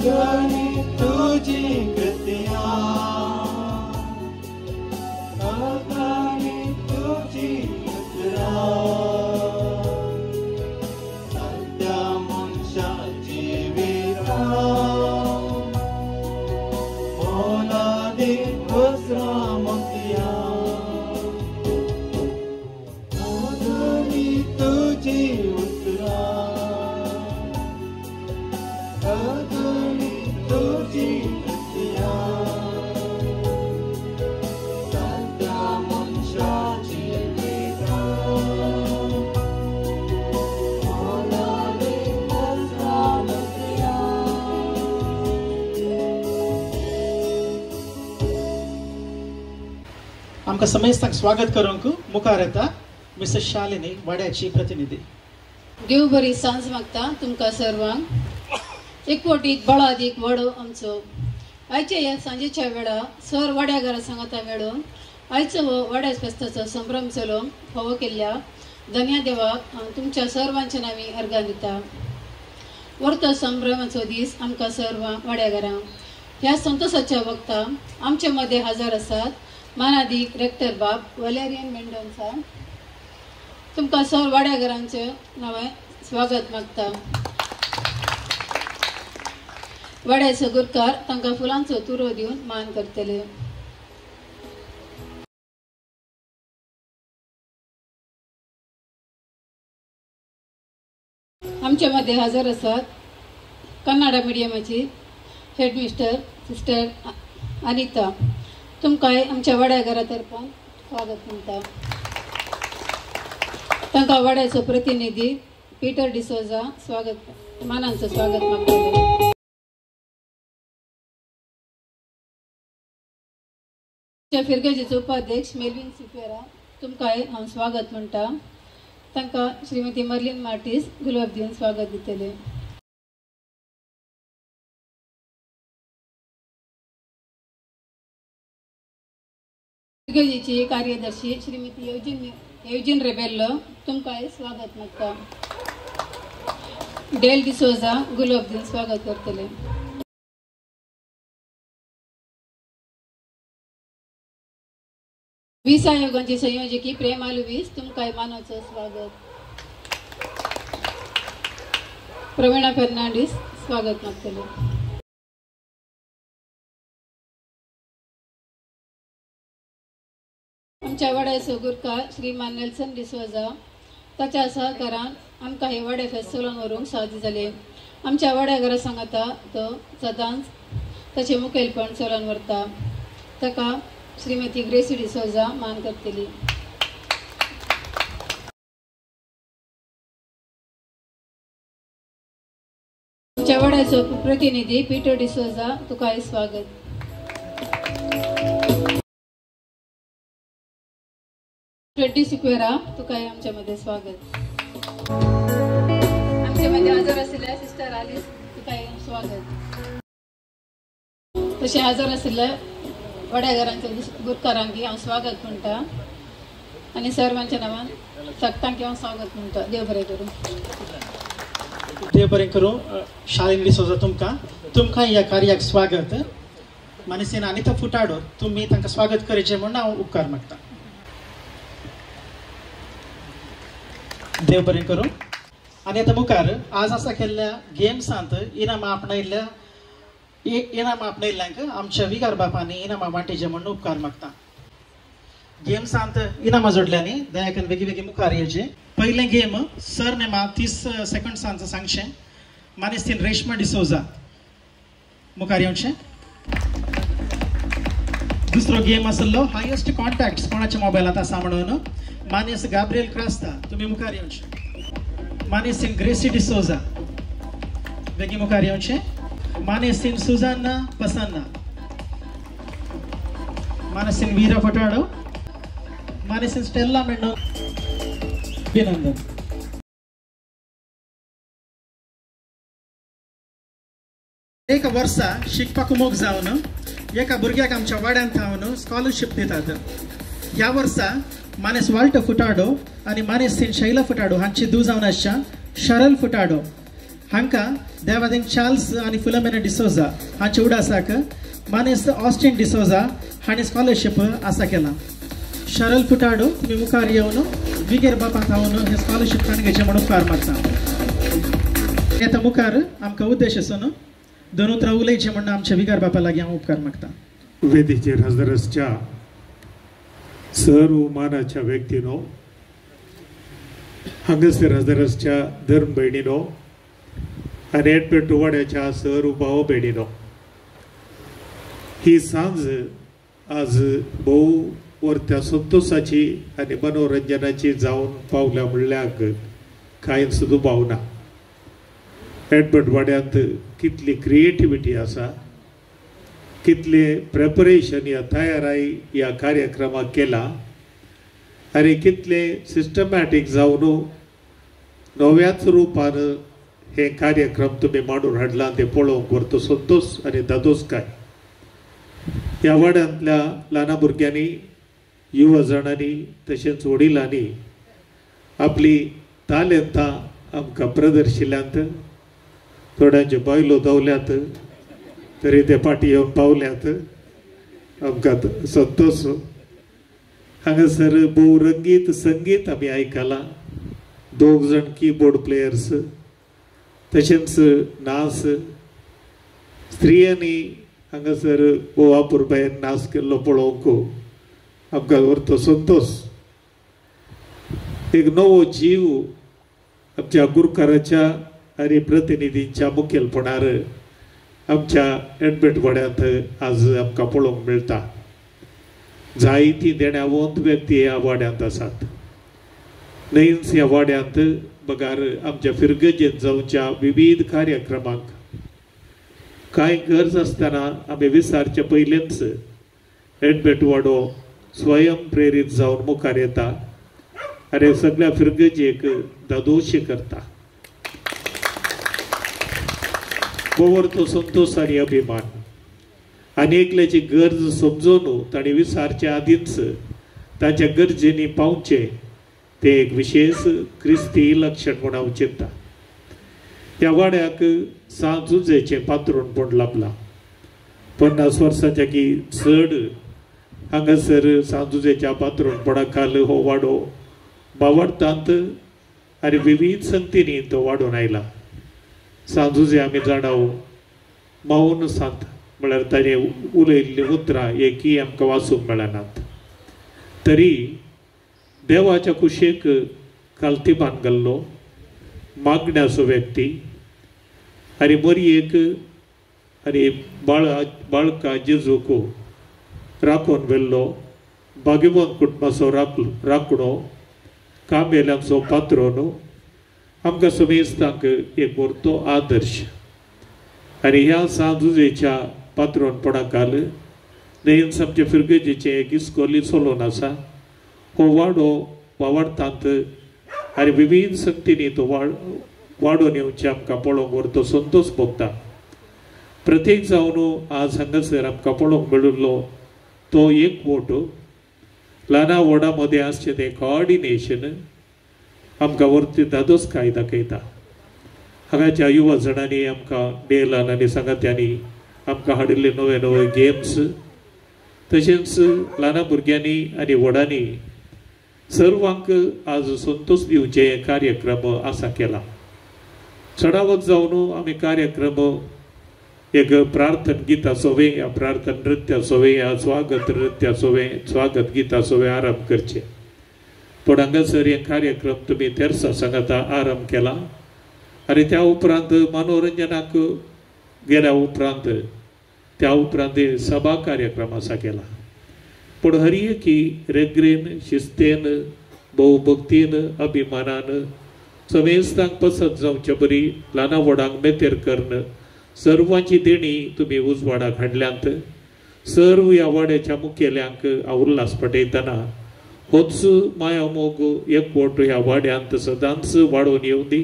अगणी तुझी कृत्या अगणी तुझी कृत्या सत्या मनशाची विरा मोलादी विश्रामक्रिया अगणी तुझी उत्तरा अगणी तुझी कृत्या सत्या मनशाची विरा मोलादी विश्रामक्रिया आमकां समेस्तांक स्वागत करूंक मुखार येता मिसेस शालिनी वाड्याची प्रतिनिधी. देव बरी सांज मागता तुमकां सर्वांक एकवटीत बळादीक व्हडो आमचो आयच्या ह्या सांजेच्या वेळा सर वाड्यागारा सांगाता मेळून आयचो हो वाड्याच फेस्ताचो संभ्रम चलोवंक फावो केल्ल्या धन्या देवाक तुमच्या सर्वांच्या नांवी अर्गां दिता. व्हरतो संभ्रमाचो दीस आमकां सर्वांक वाड्यागारांक ह्या संतोशाच्या वक्ता आमचे मदें हजर आसात मानादीक रेक्टर बाब वलेरियन मेंडोन्सा. तुमकां सर वाड्यागारांचे नांवे स्वागत मागता. वाड्याचो गुरकार तांकां फुलांचो तुरो दिवन मान करतले. आमचे मध्ये हजर आसात कन्नडा मिडियमाची हेडमिस्टर सिस्टर अनिता. तुमकां आमच्या वाड्यागारा तर्फान स्वागत म्हणटा. तांकां वाड्याचो प्रतिनिधी पीटर डिसोजा स्वागत मानांचो स्वागत मागता. फिरगेजीचो उपाध्यक्ष मेलविन सिक्वेरा तुमकां हांव स्वागत म्हणटा. तांकां श्रीमती मर्लिन मार्टीस गुलाब दिवन स्वागत दितले. फिरगेजीची कार्यदर्शी श्रीमती एवजिन रेबेल्लो तुमकां स्वागत मागता. डेल डिसोजा गुलाब दिवन स्वागत करतले. वीस आयोगांची संयोजकी प्रेमा लुईस तुमकां मानाचो स्वागत. प्रवीणा फर्नांडीस स्वागत मागतले. आमच्या वाड्याचो गुरकार श्रीमान नेल्सन डिसोजा ताच्या सहकारान आमकां हे वाडे फेस्टिवलान व्हरूंक सादी जाले. आमच्या वाड्यागारा सांगाता तो सदांच ताचे मुखेलपण चलोवन व्हरता. ताका श्रीमती ग्रेसी डिसोजा मान करतली. आमच्या वाड्याचो प्रतिनिधी पीटर डिसोजा तुकाय स्वागत. फ्रेडी सिक्वेरा तुकाय आमच्या मध्ये स्वागत. आमच्या मध्ये हजर आशिल्ल्या सिस्टर आलिस तुकाय स्वागत. तशें हजर आशिल्ल्या वाड्यागारांच्या गुरकारांकी हांव स्वागत म्हणटा आनी सर्वांच्या नांवान सक्तांकी हांव स्वागत म्हणटा. देव बरें करूं. देव बरें करूं. शालिनी डिसोजा तुमकां ह्या कार्याक स्वागत. मानेसीन अनिता फुटाडो तुमी तांकां स्वागत करचें म्हूण हांव उपकार मागता. देव बरें करूं. आनी आतां मुखार आज आसा केल्ल्या गेम्सांत इनामां आपणायल्ल्यांक आमच्या विकार बापांनी इनामां वांटेचें म्हणून उपकार मागता. गेम्सांत इनामां जोडल्यांनी दया करून बेगी मुखार येवचें. पयलें गेम सर नेमा 30 सेकंड्सांचो सांगचें. मानेस्तीन रेश्मा डिसोजा मुखार येवचें. दुसरो गेम आसलो हायेस्ट कॉन्टॅक्ट्स कोणाच्या मोबायलांत आसा म्हणून मानेस गाब्रिएल क्रास्ता तुमी मुखार येवचें. मानेस्तीन ग्रेसी डिसोजा बेगी मुखार येवचें. मानेस्तीन सुजाना पसान्ना. मानेस्तीन वीरा फटाडो. मानेस्तीन स्टेल्ला मेंडो अभिनंदन. एक वर्सा शिकपाक मोग जावन एका भुरग्याक आमच्या वाड्यान थावन स्कॉलरशिप दितात. ह्या वर्सा मानेस वाल्ट फुटाडो आनी मानेस्तीन शैला फुटाडो हांची धूव जावन आसच्या शरल फुटाडो हांकां देवादेन चार्ल्स आनी फिलोमेना डिसोजा हांचे उडासाक मानेस्त ऑस्टिन डिसोजा हांणी स्कॉलरशीप आसा केला. शरल फुटाडो तुमी मुखार येवन विगेर बापात हांवन हे स्कॉलरशीप काणगेचे म्हणून उपकार मागता. येता मुखार आमकां उद्देश आसून दोन उतरां उलयचे म्हणून आमच्या विगार बापा लागीं हांव उपकार मागता. वेदीचेर हजर आसच्या सर्व मानाच्या व्यक्तीनो, हांगासर हजर आसच्या धर्म भयणीनो आनी एडपेट वाड्याच्या सर्व भाव भयणीनो, ही सांज आज भोव वर्त्या संतोषाची आनी मनोरंजनाची जावन पावल्या म्हणल्यार कांय सुद्दां भावना. एडपेट वाड्यांत कितली क्रिएटिविटी आसा, कितले प्रेपरेशन या तयाराई या कार्यक्रमाक केला आनी कितले सिस्टमॅटीक जावन नव्याच रुपान हे कार्यक्रम तुम्ही मांडून हाडला ते पळोवंक व्हरतो संतोष आनी दादोसकाय. ह्या वाड्यांतल्या ल्हान भुरग्यांनी, युवा जाणांनी तशेंच वडिलांनी आपली तालंतां आमकां प्रदर्शिल्यांत. थोड्यांच्यो बायलो धांवल्यात तरी ते फाटी येवन पावल्यात. आमकां संतोष. हांगासर बहुरंगीत संगीत आमी आयकलां. 2 जण कीबोर्ड प्लेयर्स, तशेंच नाच. स्त्रियांनी हांगासर बोवापूर भायर नाच केल्लो पळोवंक आमकां व्हरतो संतोष. एक नवो जीव आमच्या गुरकाराच्या आनी प्रतिनिधींच्या मुखेलपणान आमच्या एडपेट वाड्यांत आज आमकां पळोवंक मेळटा. जायती देण्यावंत व्यक्ती ह्या वाड्यांत आसात. नैन्स ह्या वाड्यांत बगार आमच्या फिरगजेंत जावच्या विविध कार्यक्रमांक कांय गरज आसतना आमी विसारचे पयलेंच एडपेट वाडो स्वयं प्रेरीत जावन मुखार येता आनी सगळ्या फिरगजेक दादोशी करता. तो संतोष आनी अभिमान. आनी एकल्याची गरज समजून ताणी विसारच्या आदींच ताच्या गरजेनी पावचे ते एक विशेष क्रिस्ती लक्षण म्हणून हांव चिंतता. ह्या वाड्याक सांजुजेचें पात्रोणपण लाभलां. 50 वर्सांच्या की चड हांगासर सांजुजेच्या पात्रोणपणा खाल हो वाडो बावडतांत आनी विविध संगतींनी तो वाडून आयला. सांजुजे आमी जाणाव मौन सांत म्हळ्यार ताणें उलयल्लीं उतरां एकूय आमकां वाचूंक मेळनात. तरी देवाच्या कुशेक काल्तिबान घाल्लो मागण्याचो व्यक्ती आनी मरयेक आनी बाळका जेजूक राखून व्हेल्लो भाग्यवंत कुटुंबाचो राखणो कामेल्यांचो पात्रोन आमकां समेस्तांक एक व्हरतो आदर्श. आनी ह्या सांजुजेच्या पात्रोणपणाकाल नैन्स आमच्या फिरगजेचें एक इस्कोली चलोवन आसा. हो वाडो वावडतांत आनी विविध संगतींनी तो वाडोवन येवचें आमकां पळोवंक व्हरतो संतोष भोगता. प्रत्येक जावन आज हांगासर आमकां पळोवंक मेळिल्लो तो एकवोट ल्हाना व्हडा मदें आसचें तें कोऑर्डिनेशन आमकां व्हरती दादोसकाय दाखयता. हांगाच्या युवा जाणांनी आमकां डेलान आनी सांगात्यांनी आमकां हाडिल्ले नवे नवे गेम्स, तशेंच ल्हान भुरग्यांनी आनी व्हडांनी सर्वांक आज संतोष दिवचे कार्यक्रम आसा केला. चडावत जावन आमी कार्यक्रम एक प्रार्थन गीत आसोवे या प्रार्थन नृत्य आसोवे या स्वागत नृत्य आसोवे स्वागत गीत आसोवे आरंभ करचे. पण हांगासर हे कार्यक्रम तुमी तेरसा सांगाता आरंभ केला आनी त्या उपरांत मनोरंजनाक गेल्या उपरांत त्या उपरांत सभा कार्यक्रम आसा केला. पण हर एकी रेग्रेन शिस्तेन भोवभक्तीन अभिमानान समेस्तांक पसंत जावचे बरी ल्हाना व्हडांक मेतेर करून सर्वांची देणी तुमी उजवाडाक हाडल्यांत. सर्व ह्या वाड्याच्या मुखेल्यांक हांव उल्हास पटयतना होच माया मोग एकवट ह्या वाड्यांत सदांच वाडोवन येवं दी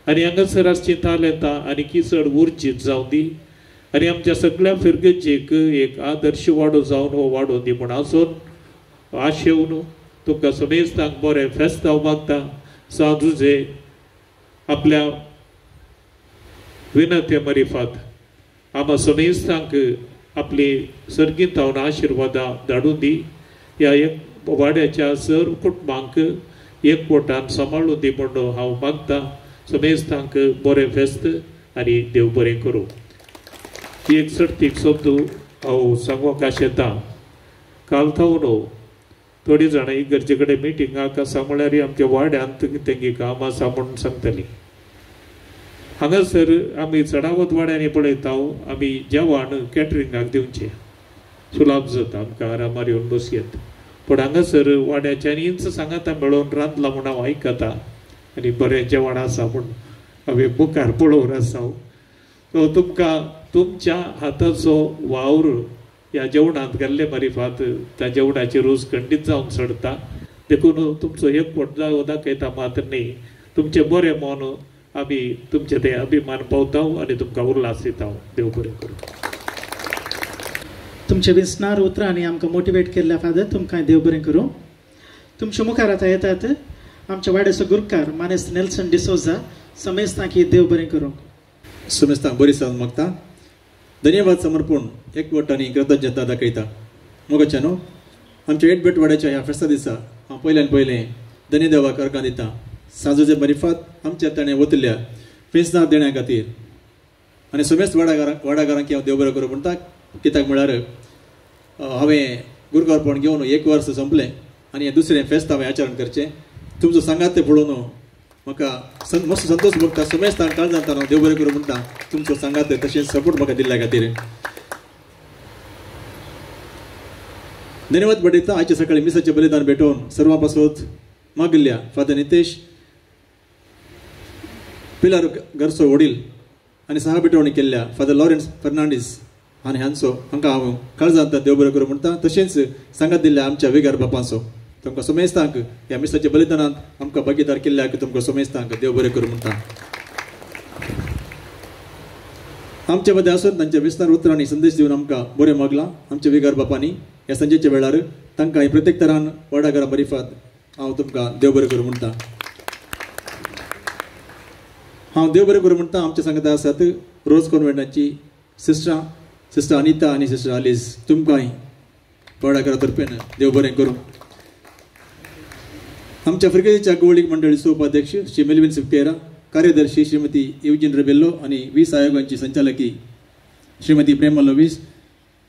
आनी हांगासर आसची तालंतां आनी किचड उर्जीत जावं दी आनी आमच्या सगळ्या फिरगजेक एक आदर्श वाडो जावन हो वाडोवन दी म्हूण आसून आशेवन तुमकां समेस्तांक बरें फेस्त हांव मागता. सांजुजे आपल्या विनंती मरिफात आम्हा समेस्तांक आपली सर्गीत हांव आशिर्वादां धाडून दी. ह्या एक वाड्याच्या सर्व कुटुंबांक एकवटान सांबाळून दी म्हणून हांव मागतां. समेस्तांक बरें फेस्त आनी देव बरें करूं. एक सर्तीक शब्द हांव सांगूंक आशेतां. काल थावन थोडी जाणां इगर्जे कडेन मिटिंगाक आसा म्हळ्यार आमच्या वाड्यांत तेंगी काम आसा म्हणून सांगतलीं. हांगासर आमी चडावत वाड्यांनी पळयता आमी जेवण कॅटरिंगाक दिवचें सुलाभ जाता आमकां आरामार येवन बसयेत. पण हांगासर वाड्याच्यांनीच सांगाता मेळोवन रांदलां म्हूण हांव आयकतां आनी बरें जेवण आसा म्हूण हांवें मुखार पळोवन आसा. सो तुमकां तुमच्या हाताचो वावर ह्या जेवणांत गेल्ले मारिफात त्या जेवणाची रोज खंडीत जावन सडटा. देखून तुमचो एकवट दाखयता मात न्ही तुमचें बरें मन आमी तुमचे ते अभिमान पावता आनी तुमकां उल्हास दिता. देव बरें करूं. तुमचे विस्नार उतरांनी आमकां मोटिवेट केल्ल्या फादर तुमकां देव बरें करूं. तुमच्या मुखार आतां येतात आमच्या वाड्याचो गुरकार मानेस्त नेल्सन डिसोजा. समेस्तांक देव बरें करूं. समेस्तांक बरी सांग मागता. धन्यवाद समर्पण एकवटांनी कृतज्ञता दाखयता. मोगाच्या न्हू आमच्या एटबेट वाड्याच्या ह्या फेस्ता दिसा हांव पयलें धन्यदेवाक अर्गां दिता. साजूचे बरिफात आमच्या ताणें वतल्या फेस्तां देण्या खातीर आनी समेस्त वाडागारांक हांव देव बरें करूं म्हणटा. कित्याक म्हळ्यार हांवें गुरकारपण घेवन 1 वर्स संपलें आनी हें दुसरें फेस्त हांवें आचरण करचें. तुमचो सांगात तें पळोवन म्हाका मस्त संतोश भोगता. समेस्तांक काळ जाता हांव देव बरें करूं म्हणटा. तुमचो सांगात तशेंच सपोर्ट म्हाका दिल्ल्या खातीर धन्यवाद पडयता. आयचे सकाळी मिसाचें बलिदान भेटोवन सर्वां पासत मागिल्ल्या फादर नितेश पिलार गरसो वडील आनी सहबिटवणी केल्ल्या फादर लॉरेन्स फर्नांडीस आनी हांकां हांव काळजांत देव बरें करूं म्हणटा. तशेंच सांगात दिल्ल्या आमच्या वेगार बापांचो तुमकां समेस्तांक ह्या मिसाच्या बलिदानांत आमकां भागीदार केल्ल्याक तुमकां समेस्तांक देव बरें करूं म्हणटा. आमचे मदें आसून तांच्या विस्तार उतरांनी संदेश दिवन आमकां बरें मागलां आमच्या वेगार बापांनी. ह्या संजेच्या वेळार तांकां प्रत्येक तरान वाडागारा बरिफात हांव तुमकां देव बरें करूं म्हणटा. हांव देव बरें करूं म्हणटा. आमच्या सांगता आसात रोज कॉन्व्हेंटाची सिस्टर अनिता आनी सिस्टर आलीस. तुमकांय वाडागारा तर्फेन देव बरें करूं. आमच्या फ्रिकेजीच्या गोवळीक मंडळीचो उपाध्यक्ष श्री मेलविन सिक्वेरा, कार्यदर्शी श्रीमती युजीन रेबेल्लो आनी 20 आयोगांची संचालकी श्रीमती प्रेमा लोवीस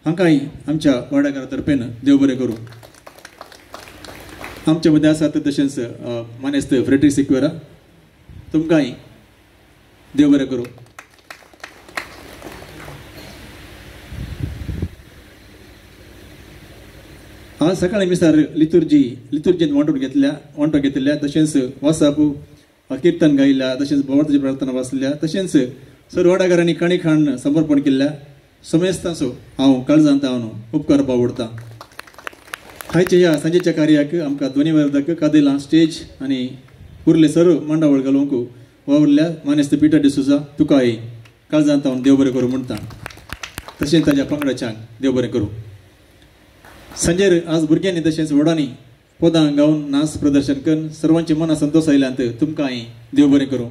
हांकांय आमच्या वाडागारा तर्फेन देव बरें करूं. आमच्या मदें आसात तशेंच मानेस्त फ्रेडरिक सिक्वेरा तुमकांय देव बरें करूं. आज सकाळी मिसार लितुर्जीन वांटो घेतल्या तशेंच वासाप कीर्तन गायल्या तशेंच भवार्थाची प्रार्थना वाचल्या तशेंच सर्व वाडागारांनी काणी खाण समर्पण केल्ल्या समेस्तांचो हांव काळजांत हांव उपकार बावडटां. आयच्या ह्या सांजेच्या कार्याक आमकां ध्वनीवर्धक कादेलां स्टेज आनी उरले सर्व मांडावळ घालूंक वावरल्या मानेस्त पिटर डिसोजा तुकाय काळजांत हांव देव बरें करूं म्हणटा. तशेंच ताच्या पंगडाच्यांक देव बरें करूं. संजेर आज भुरग्यांनी तशेंच व्हडांनी पदां गावन नाच प्रदर्शन करून सर्वांची मनां संतोश आयल्यांत तुमकांय देव बरें करूं.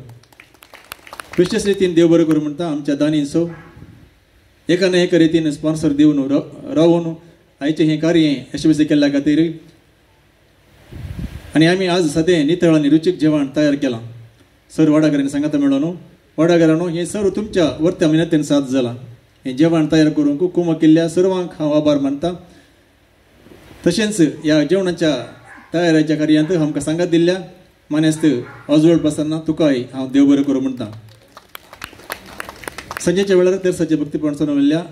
विशेष रितीन देव बरें करूं म्हणटा आमच्या दानींचो एका ना एका रितीन स्पॉन्सर दिवन रावून आयचें हें कार्य यशस्वी केल्ल्या खातीर आनी आमी आज सद्या नितळ आनी रुचीक जेवण तयार केलां. सर्व वाडागारांनी सांगाता मेळोन वाडागारांनो हें सर्व तुमच्या वर्त्या मेहनतीन साथ जालां. हें जेवण तयार करूंक कुम केल्ल्या सर्वांक हांव आभार मानता. तशेंच ह्या जेवणाच्या तयारेच्या कार्यांत आमकां सांगात दिल्ल्या मानेस्त अजवळ पासतना तुकाय हांव देव बरें करूं म्हणटा. संजेच्या वेळार तेरसाचे भक्तीपण चलयल्ल्या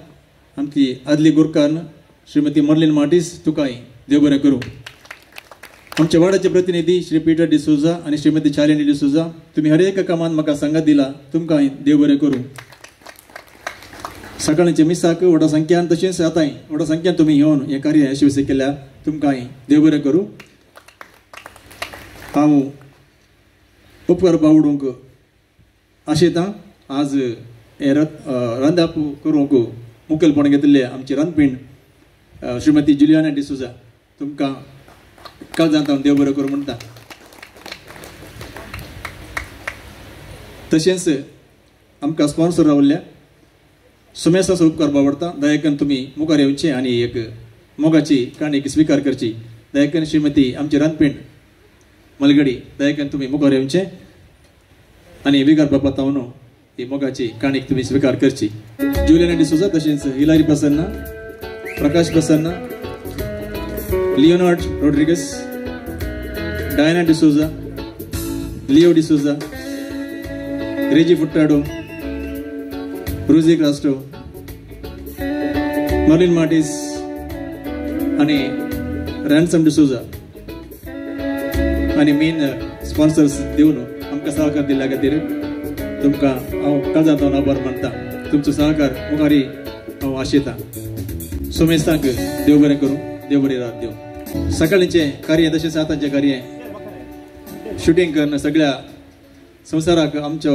आमची आदली गुरकार श्रीमती मर्लिन मार्टिस तुकाय देव बरें करूं. आमच्या वाड्याचे प्रतिनिधी श्री पीटर डिसोजा आनी श्रीमती शालिनी डिसोजा तुमी हर एक कामांत म्हाका सांगात दिला तुमकांय देव बरें करूं. सकाळच्या मिसाक व्हडा संख्यान तशेंच आतांय व्हडा संख्यान तुमी येवन हें कार्य यशस्वी केल्या तुमकांय देव बरें करूं. हांव उपकार बावडूंक आशेतां. आज हे रांदप करूंक मुखेलपण घेतिल्ले आमची रांदपीण श्रीमती जुलियाना डिसोजा तुमकां काळजांत हांव देव बरें करूं म्हणटा. तशेंच आमकां स्पॉन्सर रावल्ल्या सुमेसाचो उपकार बावडटा. दया करून तुमी मुखार येवचें आनी एक मोगाची काणयेक स्विकार करची. दया करून श्रीमती आमची रांदपीण मलगडी दया करून तुमी मुखार येवचें आनी विगार बाबा तावनो ही मोगाची काणयेक तुमी स्विकार करची. जुलियन डिसोजा तशेंच Hilary Prasanna, Prakash Prasanna, Leonard Rodrigues, Diana D'Souza, Leo D'Souza, Reggie Furtado, Rosy Crasto, Merlin Martis आणि रॅन्सम डिसोजा आणि मेन स्पॉन्सर्स देऊन आमकां सहकार दिल्या खातीर तुमकां हांव काळजांतल्यान आभार मानता. तुमचो सहकार मुखारी हांव आशेतां. सोमेस्तांक देव बरें करूं, देव बरी रात देव. सकाळींचे कार्य तशेंच आतांचें कार्य शूटिंग करून सगळ्या संवसाराक आमच्यो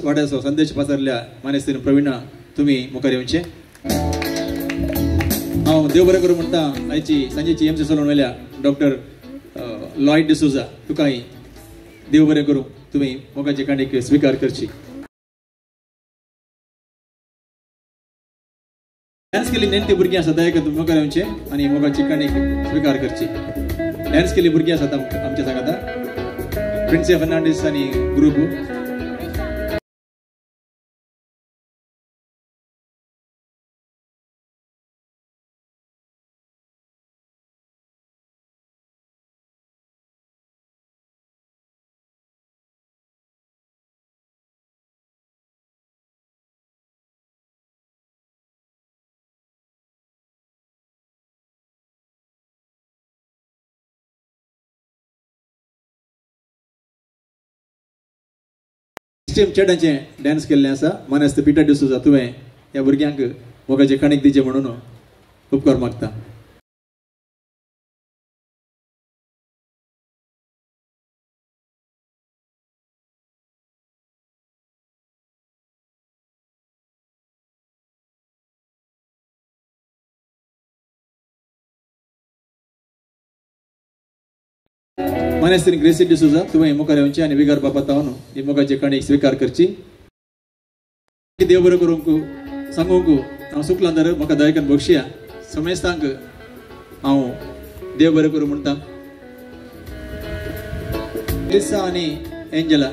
वाड्याचो संदेश पासरल्या मानेस्तीन प्रवीणा तुमी मुखार येवचें. हांव देव बरें करूं म्हणटा आयची सांजेची एमसी सलून वेल्या डॉक्टर लॉयड डिसोजा तुकाय देव बरें करूं. तुमी मोगाची काणयेक स्विकार करची. डान्स केली नेणटी भुरगीं आसा दया करून तुमी मुखार येवचें आनी मोगाची काणयेक स्विकार करची. डान्स केली भुरगीं आसात आमच्या सांगाता प्रिन्सिया फर्नांडीस आणि ग्रुप. चेडांचे डान्स केल्लें आसा. मानेस्त पिटर डिसोजा तुवें ह्या भुरग्यांक मोगाचे काणयेक दिचें म्हणून उपकार मागता. मानेस्तीन ग्रेसी डिसोजा तुवें मुखार येवचें आनी विगार बाबा तावन ही मोगाची काणयेक स्विकार करची. देव बरें करूंक सांगूंक हांव सुकला दर म्हाका दया करून बक्षिया. समेस्तांक हांव देव बरें करूं म्हणटा. लिसा आनी एंजला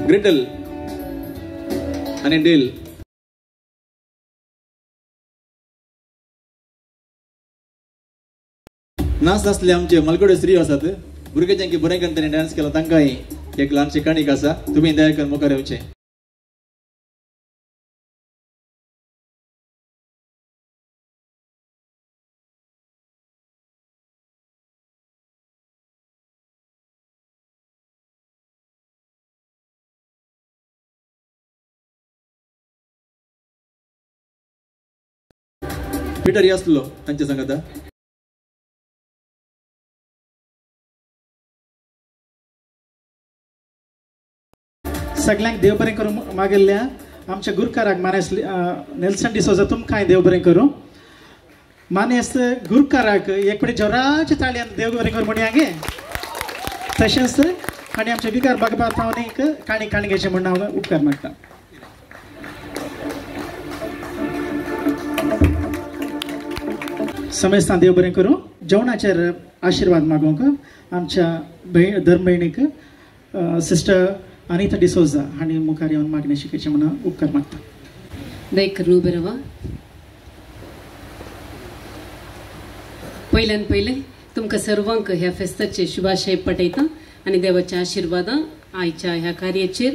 ग्रेटल आनी डेल नाच नासले आमचे मलगडे स्त्री आसात भुरग्यांचे बरें करून ताणें डान्स केला तांकांय एक ल्हानशी काणीक आसा. तुमी दया करून मुखार येवचें. पिटर यासलो तांचे सांगाता. सगळ्यांक देव बरें करूं मागिल्ल्या आमच्या गुरकाराक मानेस नेल्सन डिसोजा तुमकांय देव बरें करूं. मानेस गुरकाराक एक फावटी जोराच्या ताळयेन देव बरें करूं म्हणया गे. तशेंच आनी आमच्या विकार बागबा तावनीक काणयेचें म्हणून हांव उपकार मागता. समेस्तां देव बरें करूं. जेवणाचेर आशिर्वाद मागूंक आमच्या धर्म भयणीक सिस्टर अनिता डिसोजा हांणी मुखार येवन मागणें शिकयचें म्हणून उपकार मागता. दया करून उबें रावा. पयल्यान पयलें तुमकां सर्वांक ह्या फेस्ताचे शुभाशय पटयता आनी देवाच्या आशिर्वादां आयच्या ह्या कार्याचेर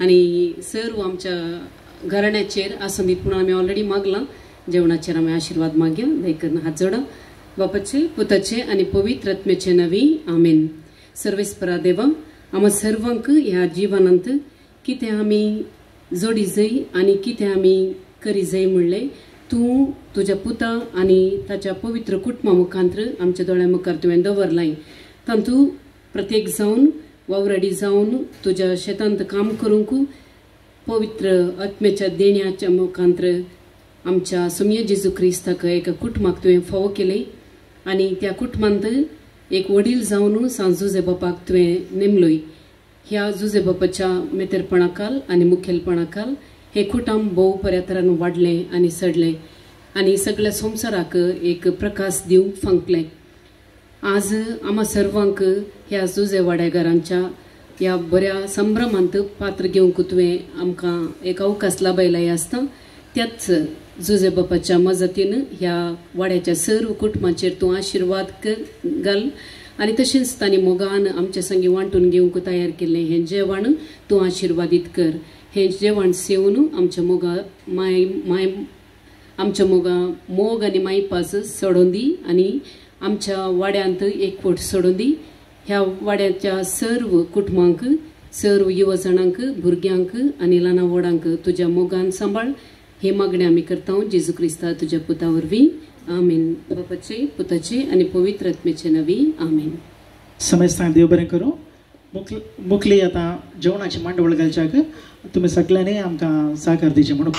आनी सर्व आमच्या घराण्याचेर आसूं दीत म्हणून आमी ऑलरेडी मागलां. जेवणाचेर आमी आशिर्वाद मागया. दया करून हात जोडा. बापाचे पुताचे आनी पवित्र आत्म्याचे नवी आमेन. सर्वेस्परा देवा आम्हा सर्वांक ह्या जिवनांत कितें आमी जोडी जाय आनी कितें आमी करी जाय म्हणलें तूं तुज्या पुता आनी ताच्या पवित्र कुटुंबा मुखांत्र आमच्या दोळ्या मुखार तुवें दवरलां. तातूं प्रत्येक जावन वावराडी जावन तुज्या शेतांत काम करूंक पवित्र आत्म्याच्या देण्याच्या मुखांत्र आमच्या सोम्य जेजू क्रिस्ताक एका कुटुंबाक तुवें फावो केले आनी त्या कुटुंबांत एक वडील जावन सांज जुजे बापाक तुवें नेमलोय. ह्या जुजे बापाच्या मेतेरपणाकाल आनी मुखेलपणाकाल हे कुटुंब भोव बऱ्या तरान वाडलें आनी सडलें आनी सगळ्या संवसाराक एक प्रकाश दिवंक फांकलें. आज आम्हा सर्वांक ह्या जुजे वाड्यागारांच्या ह्या बऱ्या संभ्रमांत पात्र घेवंक तुवें आमकां एक अवकाश लाभयलाय आसता. त्याच जुजे बापाच्या मजतीन ह्या वाड्याच्या सर्व कुटुंबाचेर तूं आशिर्वाद घाल आनी तशेंच तांणी मोगान आमचे संगी वांटून घेवंक तयार केल्लें हें जेवण तूं आशिर्वादीत कर. हें जेवण सेवन आमच्या मोगा मोग आनी मायपास सोडून दी आनी आमच्या वाड्यांत एकवट सोडून दी. ह्या वाड्याच्या सर्व कुटुंबांक सर्व युवजणांक भुरग्यांक आनी ल्हान व्हडांक तुज्या मोगान सांबाळ. हे मागणे आमी करता जेजू क्रिस्ता तुज्या पुता वरवीं. आमेन. बापाचे पुताचे आनी पवित्र आत्मेचे नवी. आमेन. समजता देव बरें करूं. मुखली आतां जेवणाची मांडवळ घालच्याक तुमी सगळ्यांनी आमकां सहकार दिवचें म्हणून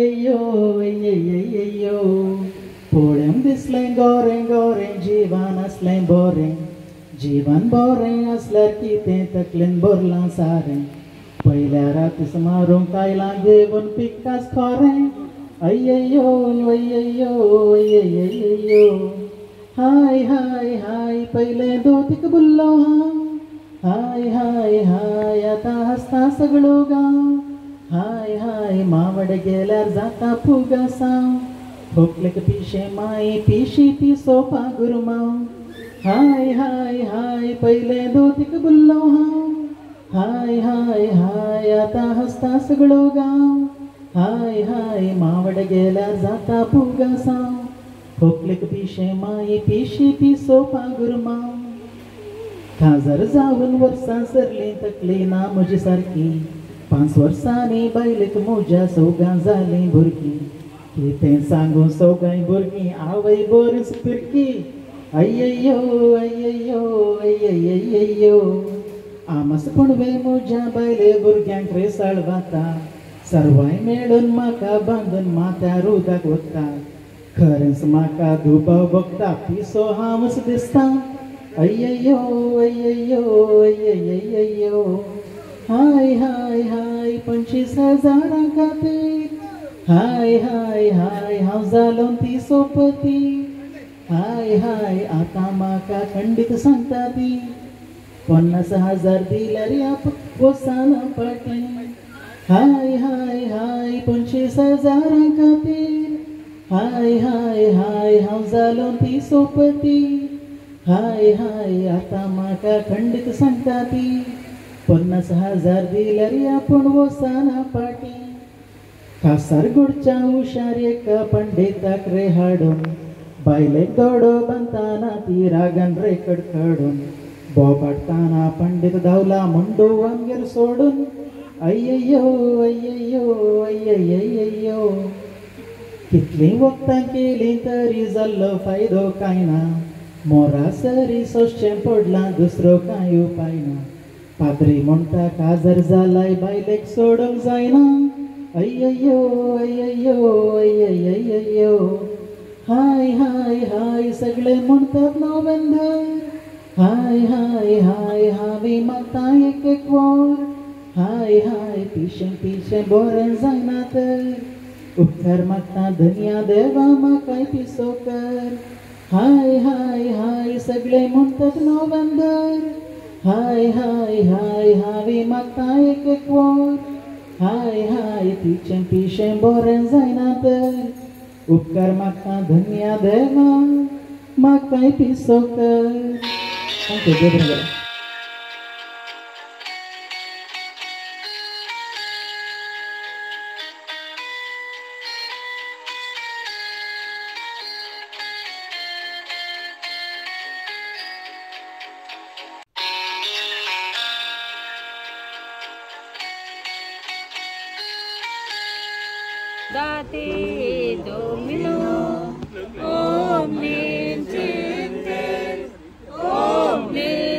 अय्यय्यो अय्यय्यो पोळ्याम दिसलें गोरें गोरें जीवन असलें बोरें जीवन बोरें असल्यार कितें तकलेन बोरलां सारें पयल्या रातीस मारूंक कायलां घेवन पिकास खोरें अय्यय्यो अय्यय्यो अय्यय्यो हाय हाय हाय पयलें दोतीक बुल्लो हाय हाय हाय आतां हसता सगळो गांव हाय हाय मावड गेल्यार जाता फुगा साव खोकलेक पिशे माई पिशी पिसो पागुरमाव हाय हाय हाय पयलें दोतीक बुल्लो हाय हाय हाय आतां हसता सगळो गांव हाय हाय मावड गेल्यार जाता फुगा साव खोकलेक पिशे माई पिशी पिसो पागुरमाव खाजर जावन वर्सां सरलीं तकली ना म्हजी सारकी 5 वर्सांनी बायलेक म्हज्या सौगां जालीं भुरगीं कितें सांगू सौगांय भुरगीं आवय बरीच पिरकी अय्यय्यो अय्यय्यो अय्यय्यो आमस पणवे म्हज्या बायले भुरग्यांक रेसाळ वता सर्वांय मेळून म्हाका बांदून माथ्यार उदक वता खरेंच म्हाका धुबाव बगता पिसो हांवच दिसता अय्यय्यो अय्यय्यो अय्यय्यो हाय हाय हाय 25,000 खातीर हाय हाय हाय हांव जालो 30 पती हाय हाय आतां म्हाका खंडीत सांगता ती 50,000 दिल्यार ह्या वसाना पाटी हाय हाय हाय 25,000 खातीर हाय हाय हाय हांव जालो 30 पती हाय हाय आतां म्हाका खंडीत सांगता ती 50,000 दिल्यार आपूण वसाना पाटी खासार गोडच्या हुशार एका पंडिताक रे हाडून बायलेक दोडो बांदताना ती रागान रेकड काडून बोबाडटाना पंडीत धांवला मुंडो वांगेर सोडून अय्यय्यो अय्यय्यो अय्यय्यो कितलीं वखदां केलीं तरी जाल्लो फायदो कांय ना मोरा सरी सोंसचें पडलां दुसरो कांय उपाय ना पाद्री म्हणटा काजर जालाय बायलेक सोडूंक जायना अय्यय्यो अय्यय्यो अय्यय्यो हाय हाय हाय सगळे म्हणटात नोव्हेंबर हाय हाय हाय हांवें मागता एक वर हाय हाय पिशें बरें जायना तर उपकार मागता धन्या देवा म्हाकाय पिसो कर हाय हाय हाय सगळे म्हणटात नोव्हेंबर हाय हाय हाय हांवें मागता एक वर हाय हाय पिशें बरें जायना तर उपकार मागता धन्या देवा म्हाकाय पिसो कर Date Domino, omniscientes, omniscientes.